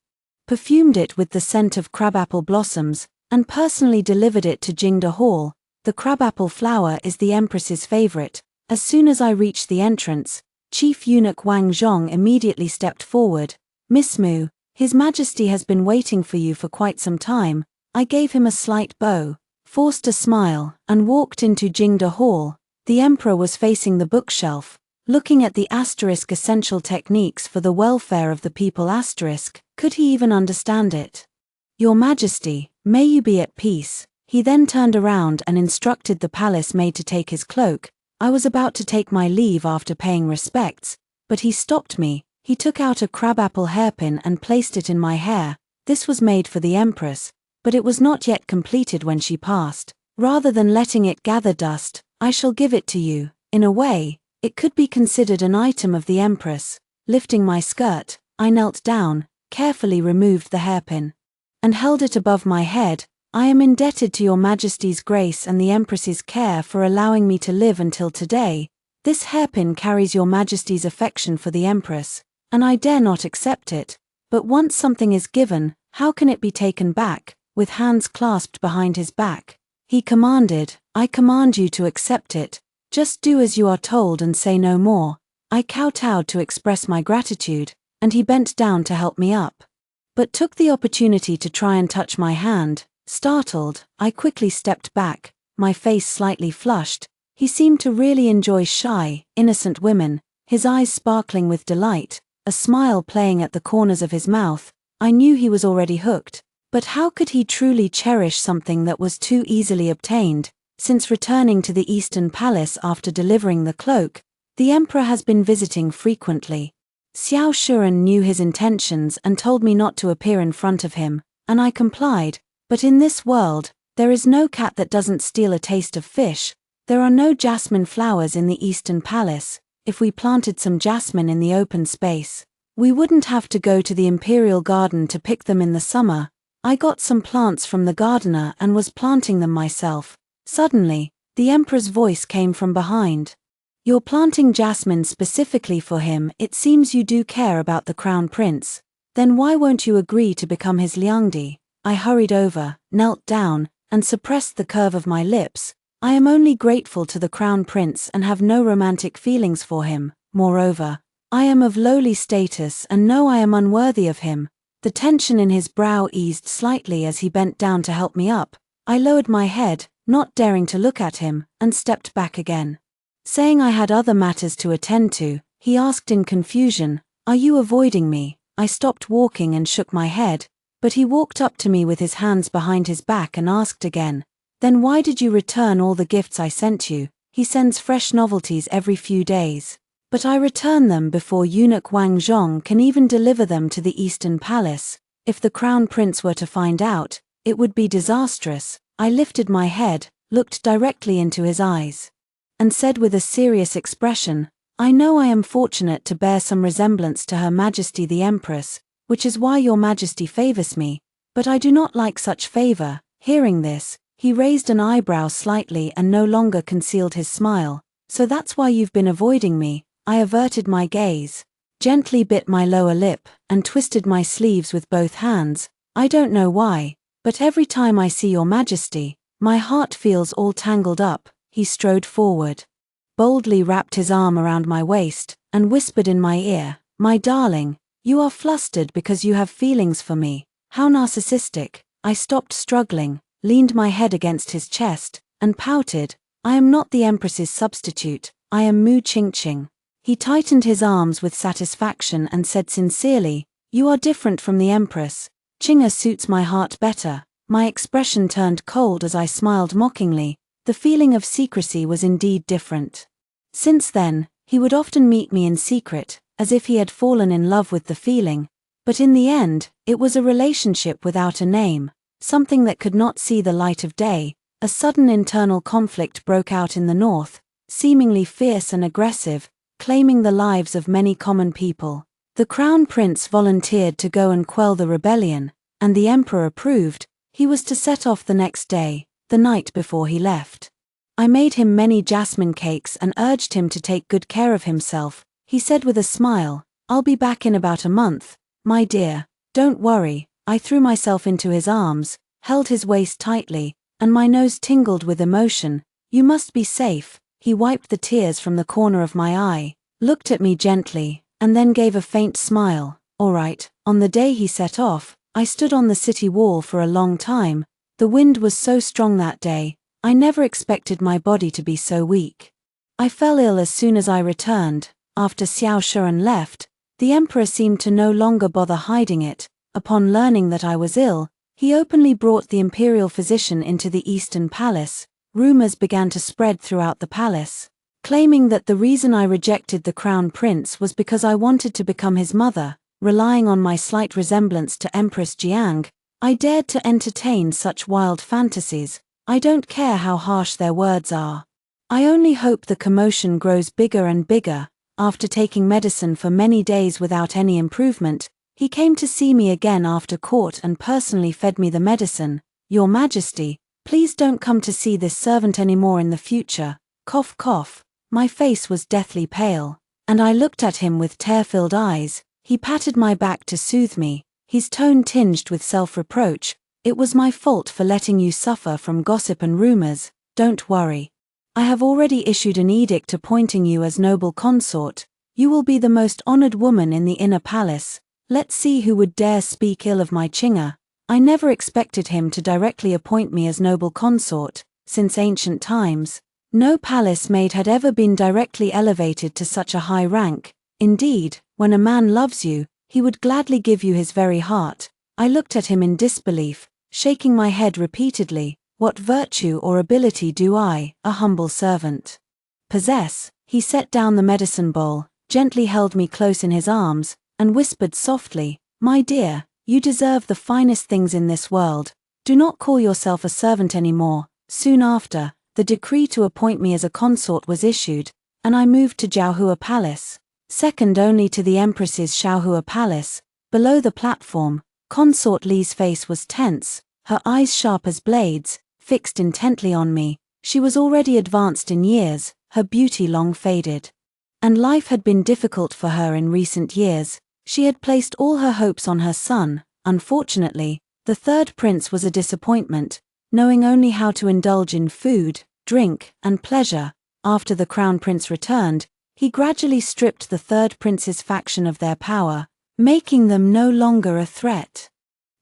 perfumed it with the scent of crabapple blossoms, and personally delivered it to Jingde Hall. The crabapple flower is the Empress's favorite. As soon as I reached the entrance, Chief Eunuch Wang Zhong immediately stepped forward. "Miss Mu, His Majesty has been waiting for you for quite some time." I gave him a slight bow, forced a smile, and walked into Jingde Hall. The Emperor was facing the bookshelf, looking at the essential techniques for the welfare of the people Could he even understand it? "Your Majesty, may you be at peace." He then turned around and instructed the palace maid to take his cloak. I was about to take my leave after paying respects, but he stopped me. He took out a crabapple hairpin and placed it in my hair. This was made for the Empress, but it was not yet completed when she passed. "Rather than letting it gather dust, I shall give it to you." In a way, it could be considered an item of the Empress. Lifting my skirt, I knelt down, carefully removed the hairpin, and held it above my head. "I am indebted to Your Majesty's grace and the Empress's care for allowing me to live until today. This hairpin carries Your Majesty's affection for the Empress, and I dare not accept it. But once something is given, how can it be taken back?" With hands clasped behind his back, he commanded, "I command you to accept it. Just do as you are told and say no more." I kowtowed to express my gratitude, and he bent down to help me up, but took the opportunity to try and touch my hand. Startled, I quickly stepped back, my face slightly flushed. He seemed to really enjoy shy, innocent women, his eyes sparkling with delight, a smile playing at the corners of his mouth. I knew he was already hooked, but how could he truly cherish something that was too easily obtained? Since returning to the Eastern Palace after delivering the cloak, the Emperor has been visiting frequently. Xiao Shuren knew his intentions and told me not to appear in front of him, and I complied. But in this world, there is no cat that doesn't steal a taste of fish. There are no jasmine flowers in the Eastern Palace. If we planted some jasmine in the open space, we wouldn't have to go to the Imperial Garden to pick them in the summer. I got some plants from the gardener and was planting them myself. Suddenly, the Emperor's voice came from behind. "You're planting jasmine specifically for him. It seems you do care about the Crown Prince. Then why won't you agree to become his Liangdi?" I hurried over, knelt down, and suppressed the curve of my lips. "I am only grateful to the Crown Prince and have no romantic feelings for him. Moreover, I am of lowly status and know I am unworthy of him." The tension in his brow eased slightly as he bent down to help me up. I lowered my head, not daring to look at him, and stepped back again. Saying I had other matters to attend to, he asked in confusion, "Are you avoiding me?" I stopped walking and shook my head, but he walked up to me with his hands behind his back and asked again, "Then why did you return all the gifts I sent you?" He sends fresh novelties every few days. But I return them before Eunuch Wang Zhong can even deliver them to the Eastern Palace. If the Crown Prince were to find out, it would be disastrous. I lifted my head, looked directly into his eyes, and said with a serious expression, "I know I am fortunate to bear some resemblance to Her Majesty the Empress, which is why Your Majesty favors me, but I do not like such favor." Hearing this, he raised an eyebrow slightly and no longer concealed his smile. "So that's why you've been avoiding me." I averted my gaze, gently bit my lower lip, and twisted my sleeves with both hands. "I don't know why, but every time I see Your Majesty, my heart feels all tangled up." He strode forward, boldly wrapped his arm around my waist, and whispered in my ear, "My darling, you are flustered because you have feelings for me. How narcissistic." I stopped struggling, leaned my head against his chest, and pouted, "I am not the Empress's substitute, I am Mu Qingqing." He tightened his arms with satisfaction and said sincerely, "You are different from the Empress. Qing'e suits my heart better." My expression turned cold as I smiled mockingly. The feeling of secrecy was indeed different. Since then, he would often meet me in secret, as if he had fallen in love with the feeling. But in the end, it was a relationship without a name, something that could not see the light of day. A sudden internal conflict broke out in the north, seemingly fierce and aggressive, claiming the lives of many common people. The Crown Prince volunteered to go and quell the rebellion, and the Emperor approved. He was to set off the next day, the night before he left. I made him many jasmine cakes and urged him to take good care of himself. He said with a smile, "I'll be back in about a month, my dear, don't worry." I threw myself into his arms, held his waist tightly, and my nose tingled with emotion. "You must be safe." He wiped the tears from the corner of my eye, looked at me gently, and then gave a faint smile. "All right." On the day he set off, I stood on the city wall for a long time. The wind was so strong that day, I never expected my body to be so weak. I fell ill as soon as I returned. After Xiao Shuren left, the emperor seemed to no longer bother hiding it. Upon learning that I was ill, he openly brought the imperial physician into the Eastern Palace. Rumors began to spread throughout the palace, claiming that the reason I rejected the crown prince was because I wanted to become his mother. Relying on my slight resemblance to Empress Jiang, I dared to entertain such wild fantasies. I don't care how harsh their words are. I only hope the commotion grows bigger and bigger. After taking medicine for many days without any improvement, he came to see me again after court and personally fed me the medicine. "Your Majesty, please don't come to see this servant anymore in the future." Cough cough. My face was deathly pale, and I looked at him with tear-filled eyes. He patted my back to soothe me, his tone tinged with self-reproach. "It was my fault for letting you suffer from gossip and rumors. Don't worry. I have already issued an edict appointing you as noble consort. You will be the most honored woman in the inner palace. Let's see who would dare speak ill of my Chinga." I never expected him to directly appoint me as noble consort. Since ancient times, no palace maid had ever been directly elevated to such a high rank. Indeed, when a man loves you, he would gladly give you his very heart. I looked at him in disbelief, shaking my head repeatedly. "What virtue or ability do I, a humble servant, possess?" He set down the medicine bowl, gently held me close in his arms, and whispered softly, "My dear, you deserve the finest things in this world. Do not call yourself a servant anymore." Soon after, the decree to appoint me as a consort was issued, and I moved to Jiaohua Palace, second only to the Empress's Xiaohua Palace. Below the platform, Consort Li's face was tense, her eyes sharp as blades, fixed intently on me. She was already advanced in years, her beauty long faded, and life had been difficult for her in recent years. She had placed all her hopes on her son. Unfortunately, the third prince was a disappointment, knowing only how to indulge in food, drink, and pleasure. After the crown prince returned, he gradually stripped the third prince's faction of their power, making them no longer a threat.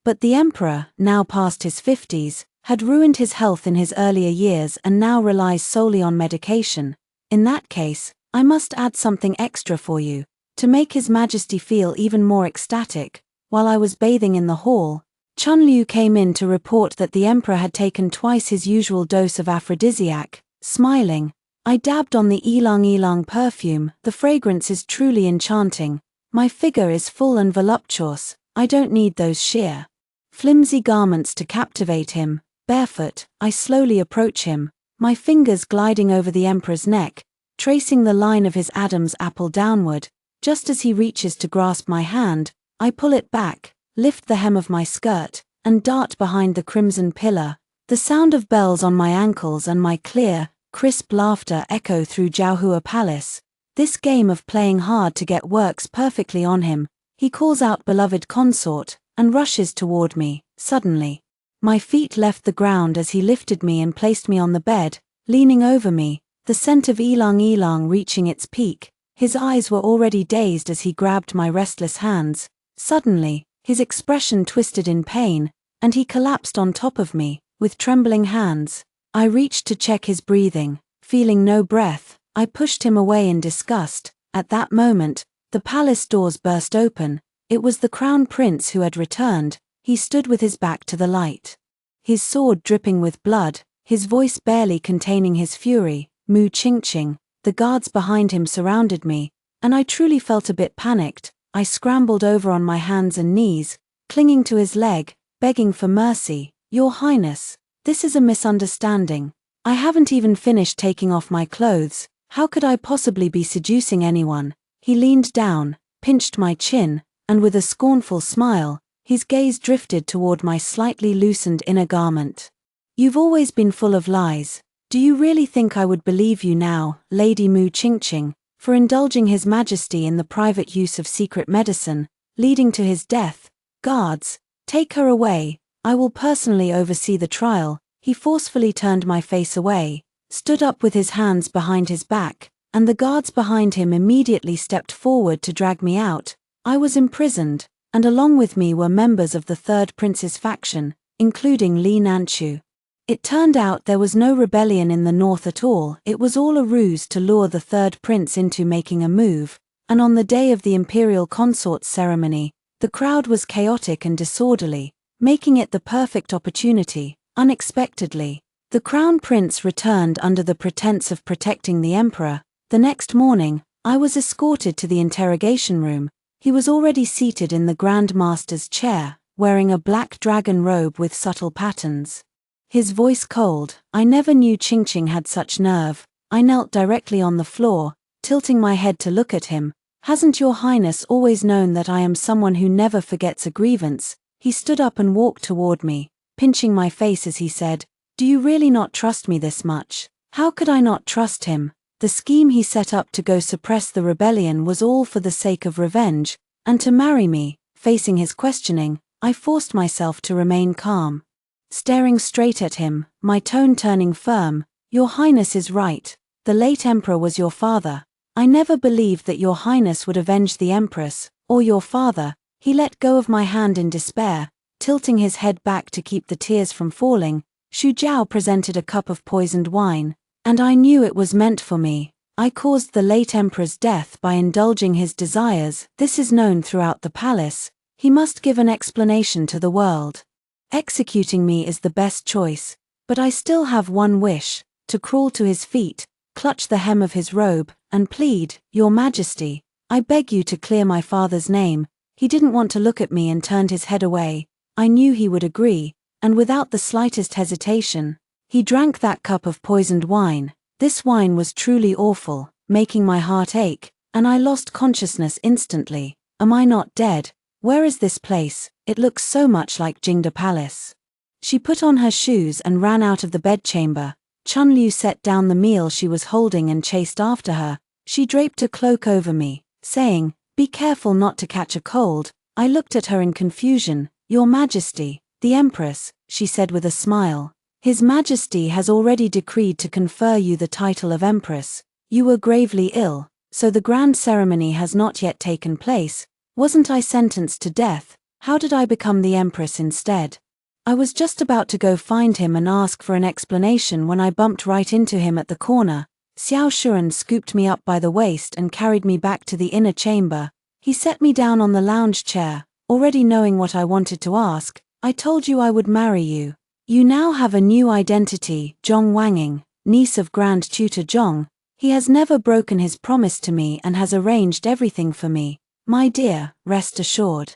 But the emperor, now past his 50s, had ruined his health in his earlier years and now relies solely on medication. In that case, I must add something extra for you, to make His Majesty feel even more ecstatic. While I was bathing in the hall, Chun Liu came in to report that the emperor had taken twice his usual dose of aphrodisiac. Smiling, I dabbed on the ylang ylang perfume. "The fragrance is truly enchanting. My figure is full and voluptuous. I don't need those sheer, flimsy garments to captivate him." Barefoot, I slowly approach him, my fingers gliding over the emperor's neck, tracing the line of his Adam's apple downward. Just as he reaches to grasp my hand, I pull it back, lift the hem of my skirt, and dart behind the crimson pillar. The sound of bells on my ankles and my clear, crisp laughter echo through Jiaohua Palace. This game of playing hard to get works perfectly on him. He calls out "beloved consort," and rushes toward me. Suddenly, my feet left the ground as he lifted me and placed me on the bed, leaning over me, the scent of ylang ylang reaching its peak. His eyes were already dazed as he grabbed my restless hands. Suddenly, his expression twisted in pain, and he collapsed on top of me, with trembling hands. I reached to check his breathing. Feeling no breath, I pushed him away in disgust. At that moment, the palace doors burst open. It was the crown prince who had returned. He stood with his back to the light, his sword dripping with blood, his voice barely containing his fury. "Mu Qingqing." The guards behind him surrounded me, and I truly felt a bit panicked. I scrambled over on my hands and knees, clinging to his leg, begging for mercy. "Your Highness, this is a misunderstanding. I haven't even finished taking off my clothes. How could I possibly be seducing anyone?" He leaned down, pinched my chin, and with a scornful smile, His gaze drifted toward my slightly loosened inner garment. "You've always been full of lies. Do you really think I would believe you now, Lady Mu-Ching, for indulging His Majesty in the private use of secret medicine, leading to his death? Guards, take her away. I will personally oversee the trial." He forcefully turned my face away, stood up with his hands behind his back, and the guards behind him immediately stepped forward to drag me out. I was imprisoned, and along with me were members of the Third Prince's faction, including Li Nanchu. It turned out there was no rebellion in the north at all. It was all a ruse to lure the Third Prince into making a move, and on the day of the imperial consort's ceremony, the crowd was chaotic and disorderly, making it the perfect opportunity. Unexpectedly, the Crown Prince returned under the pretense of protecting the Emperor. The next morning, I was escorted to the interrogation room. He was already seated in the Grand Master's chair, wearing a black dragon robe with subtle patterns. His voice cold. I never knew Ching had such nerve. I knelt directly on the floor, tilting my head to look at him. "Hasn't Your Highness always known that I am someone who never forgets a grievance?" He stood up and walked toward me, pinching my face as he said, "Do you really not trust me this much?" How could I not trust him? The scheme he set up to go suppress the rebellion was all for the sake of revenge, and to marry me. Facing his questioning, I forced myself to remain calm. Staring straight at him, my tone turning firm, "Your Highness is right. The late Emperor was your father. I never believed that Your Highness would avenge the Empress, or your father." He let go of my hand in despair, tilting his head back to keep the tears from falling. Xu Jiao presented a cup of poisoned wine, and I knew it was meant for me. "I caused the late Emperor's death by indulging his desires. This is known throughout the palace. He must give an explanation to the world. Executing me is the best choice, but I still have one wish: to crawl to his feet, clutch the hem of his robe, and plead, 'Your Majesty, I beg you to clear my father's name.'" He didn't want to look at me and turned his head away. I knew he would agree, and without the slightest hesitation, he drank that cup of poisoned wine. This wine was truly awful, making my heart ache, and I lost consciousness instantly. Am I not dead? Where is this place? It looks so much like Jingda Palace. She put on her shoes and ran out of the bedchamber. Chun Liu set down the meal she was holding and chased after her. She draped a cloak over me, saying, "Be careful not to catch a cold." I looked at her in confusion. "Your Majesty, the Empress," she said with a smile. "His Majesty has already decreed to confer you the title of Empress. You were gravely ill, so the grand ceremony has not yet taken place. Wasn't I sentenced to death? How did I become the Empress instead?" I was just about to go find him and ask for an explanation when I bumped right into him at the corner. Xiao Shuren scooped me up by the waist and carried me back to the inner chamber. He set me down on the lounge chair, already knowing what I wanted to ask. "I told you I would marry you. You now have a new identity, Zhong Wanging, niece of Grand Tutor Zhong. He has never broken his promise to me and has arranged everything for me. My dear, rest assured.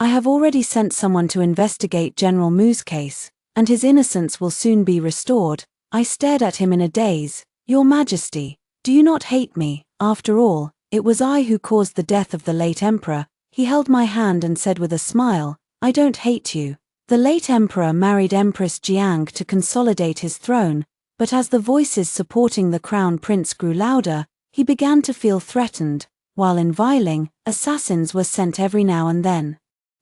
I have already sent someone to investigate General Mu's case, and his innocence will soon be restored." I stared at him in a daze. "Your Majesty, do you not hate me? After all, it was I who caused the death of the late Emperor." He held my hand and said with a smile, "I don't hate you. The late Emperor married Empress Jiang to consolidate his throne, but as the voices supporting the Crown Prince grew louder, he began to feel threatened. While in Viling, assassins were sent every now and then,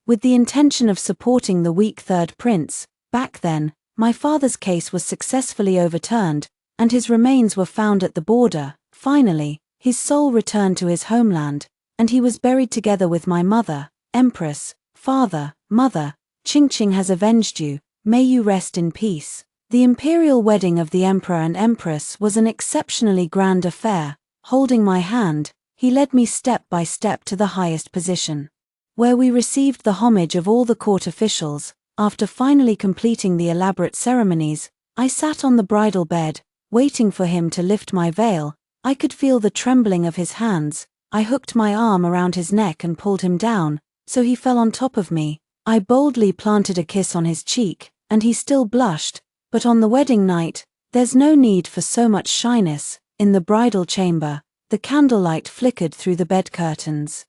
with the intention of supporting the weak Third Prince. Back then, my father's case was successfully overturned, and his remains were found at the border. Finally, his soul returned to his homeland, and he was buried together with my mother. Empress, father, mother, Ching has avenged you. May you rest in peace." The imperial wedding of the Emperor and Empress was an exceptionally grand affair. Holding my hand, he led me step by step to the highest position, where we received the homage of all the court officials. After finally completing the elaborate ceremonies, I sat on the bridal bed, waiting for him to lift my veil. I could feel the trembling of his hands. I hooked my arm around his neck and pulled him down, so he fell on top of me. I boldly planted a kiss on his cheek, and he still blushed. But on the wedding night, there's no need for so much shyness. In the bridal chamber, the candlelight flickered through the bed curtains,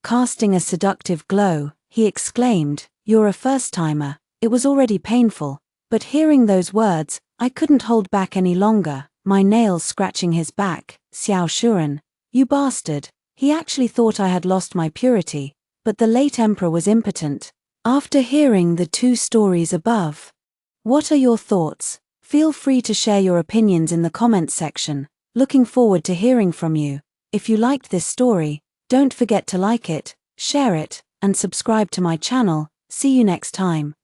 casting a seductive glow. He exclaimed, You're a first-timer. It was already painful, but hearing those words, I couldn't hold back any longer, my nails scratching his back. Xiao Shuren, you bastard. He actually thought I had lost my purity, but the late emperor was impotent. After hearing the two stories above, what are your thoughts? Feel free to share your opinions in the comments section. Looking forward to hearing from you. If you liked this story, don't forget to like it, share it, and subscribe to my channel. See you next time.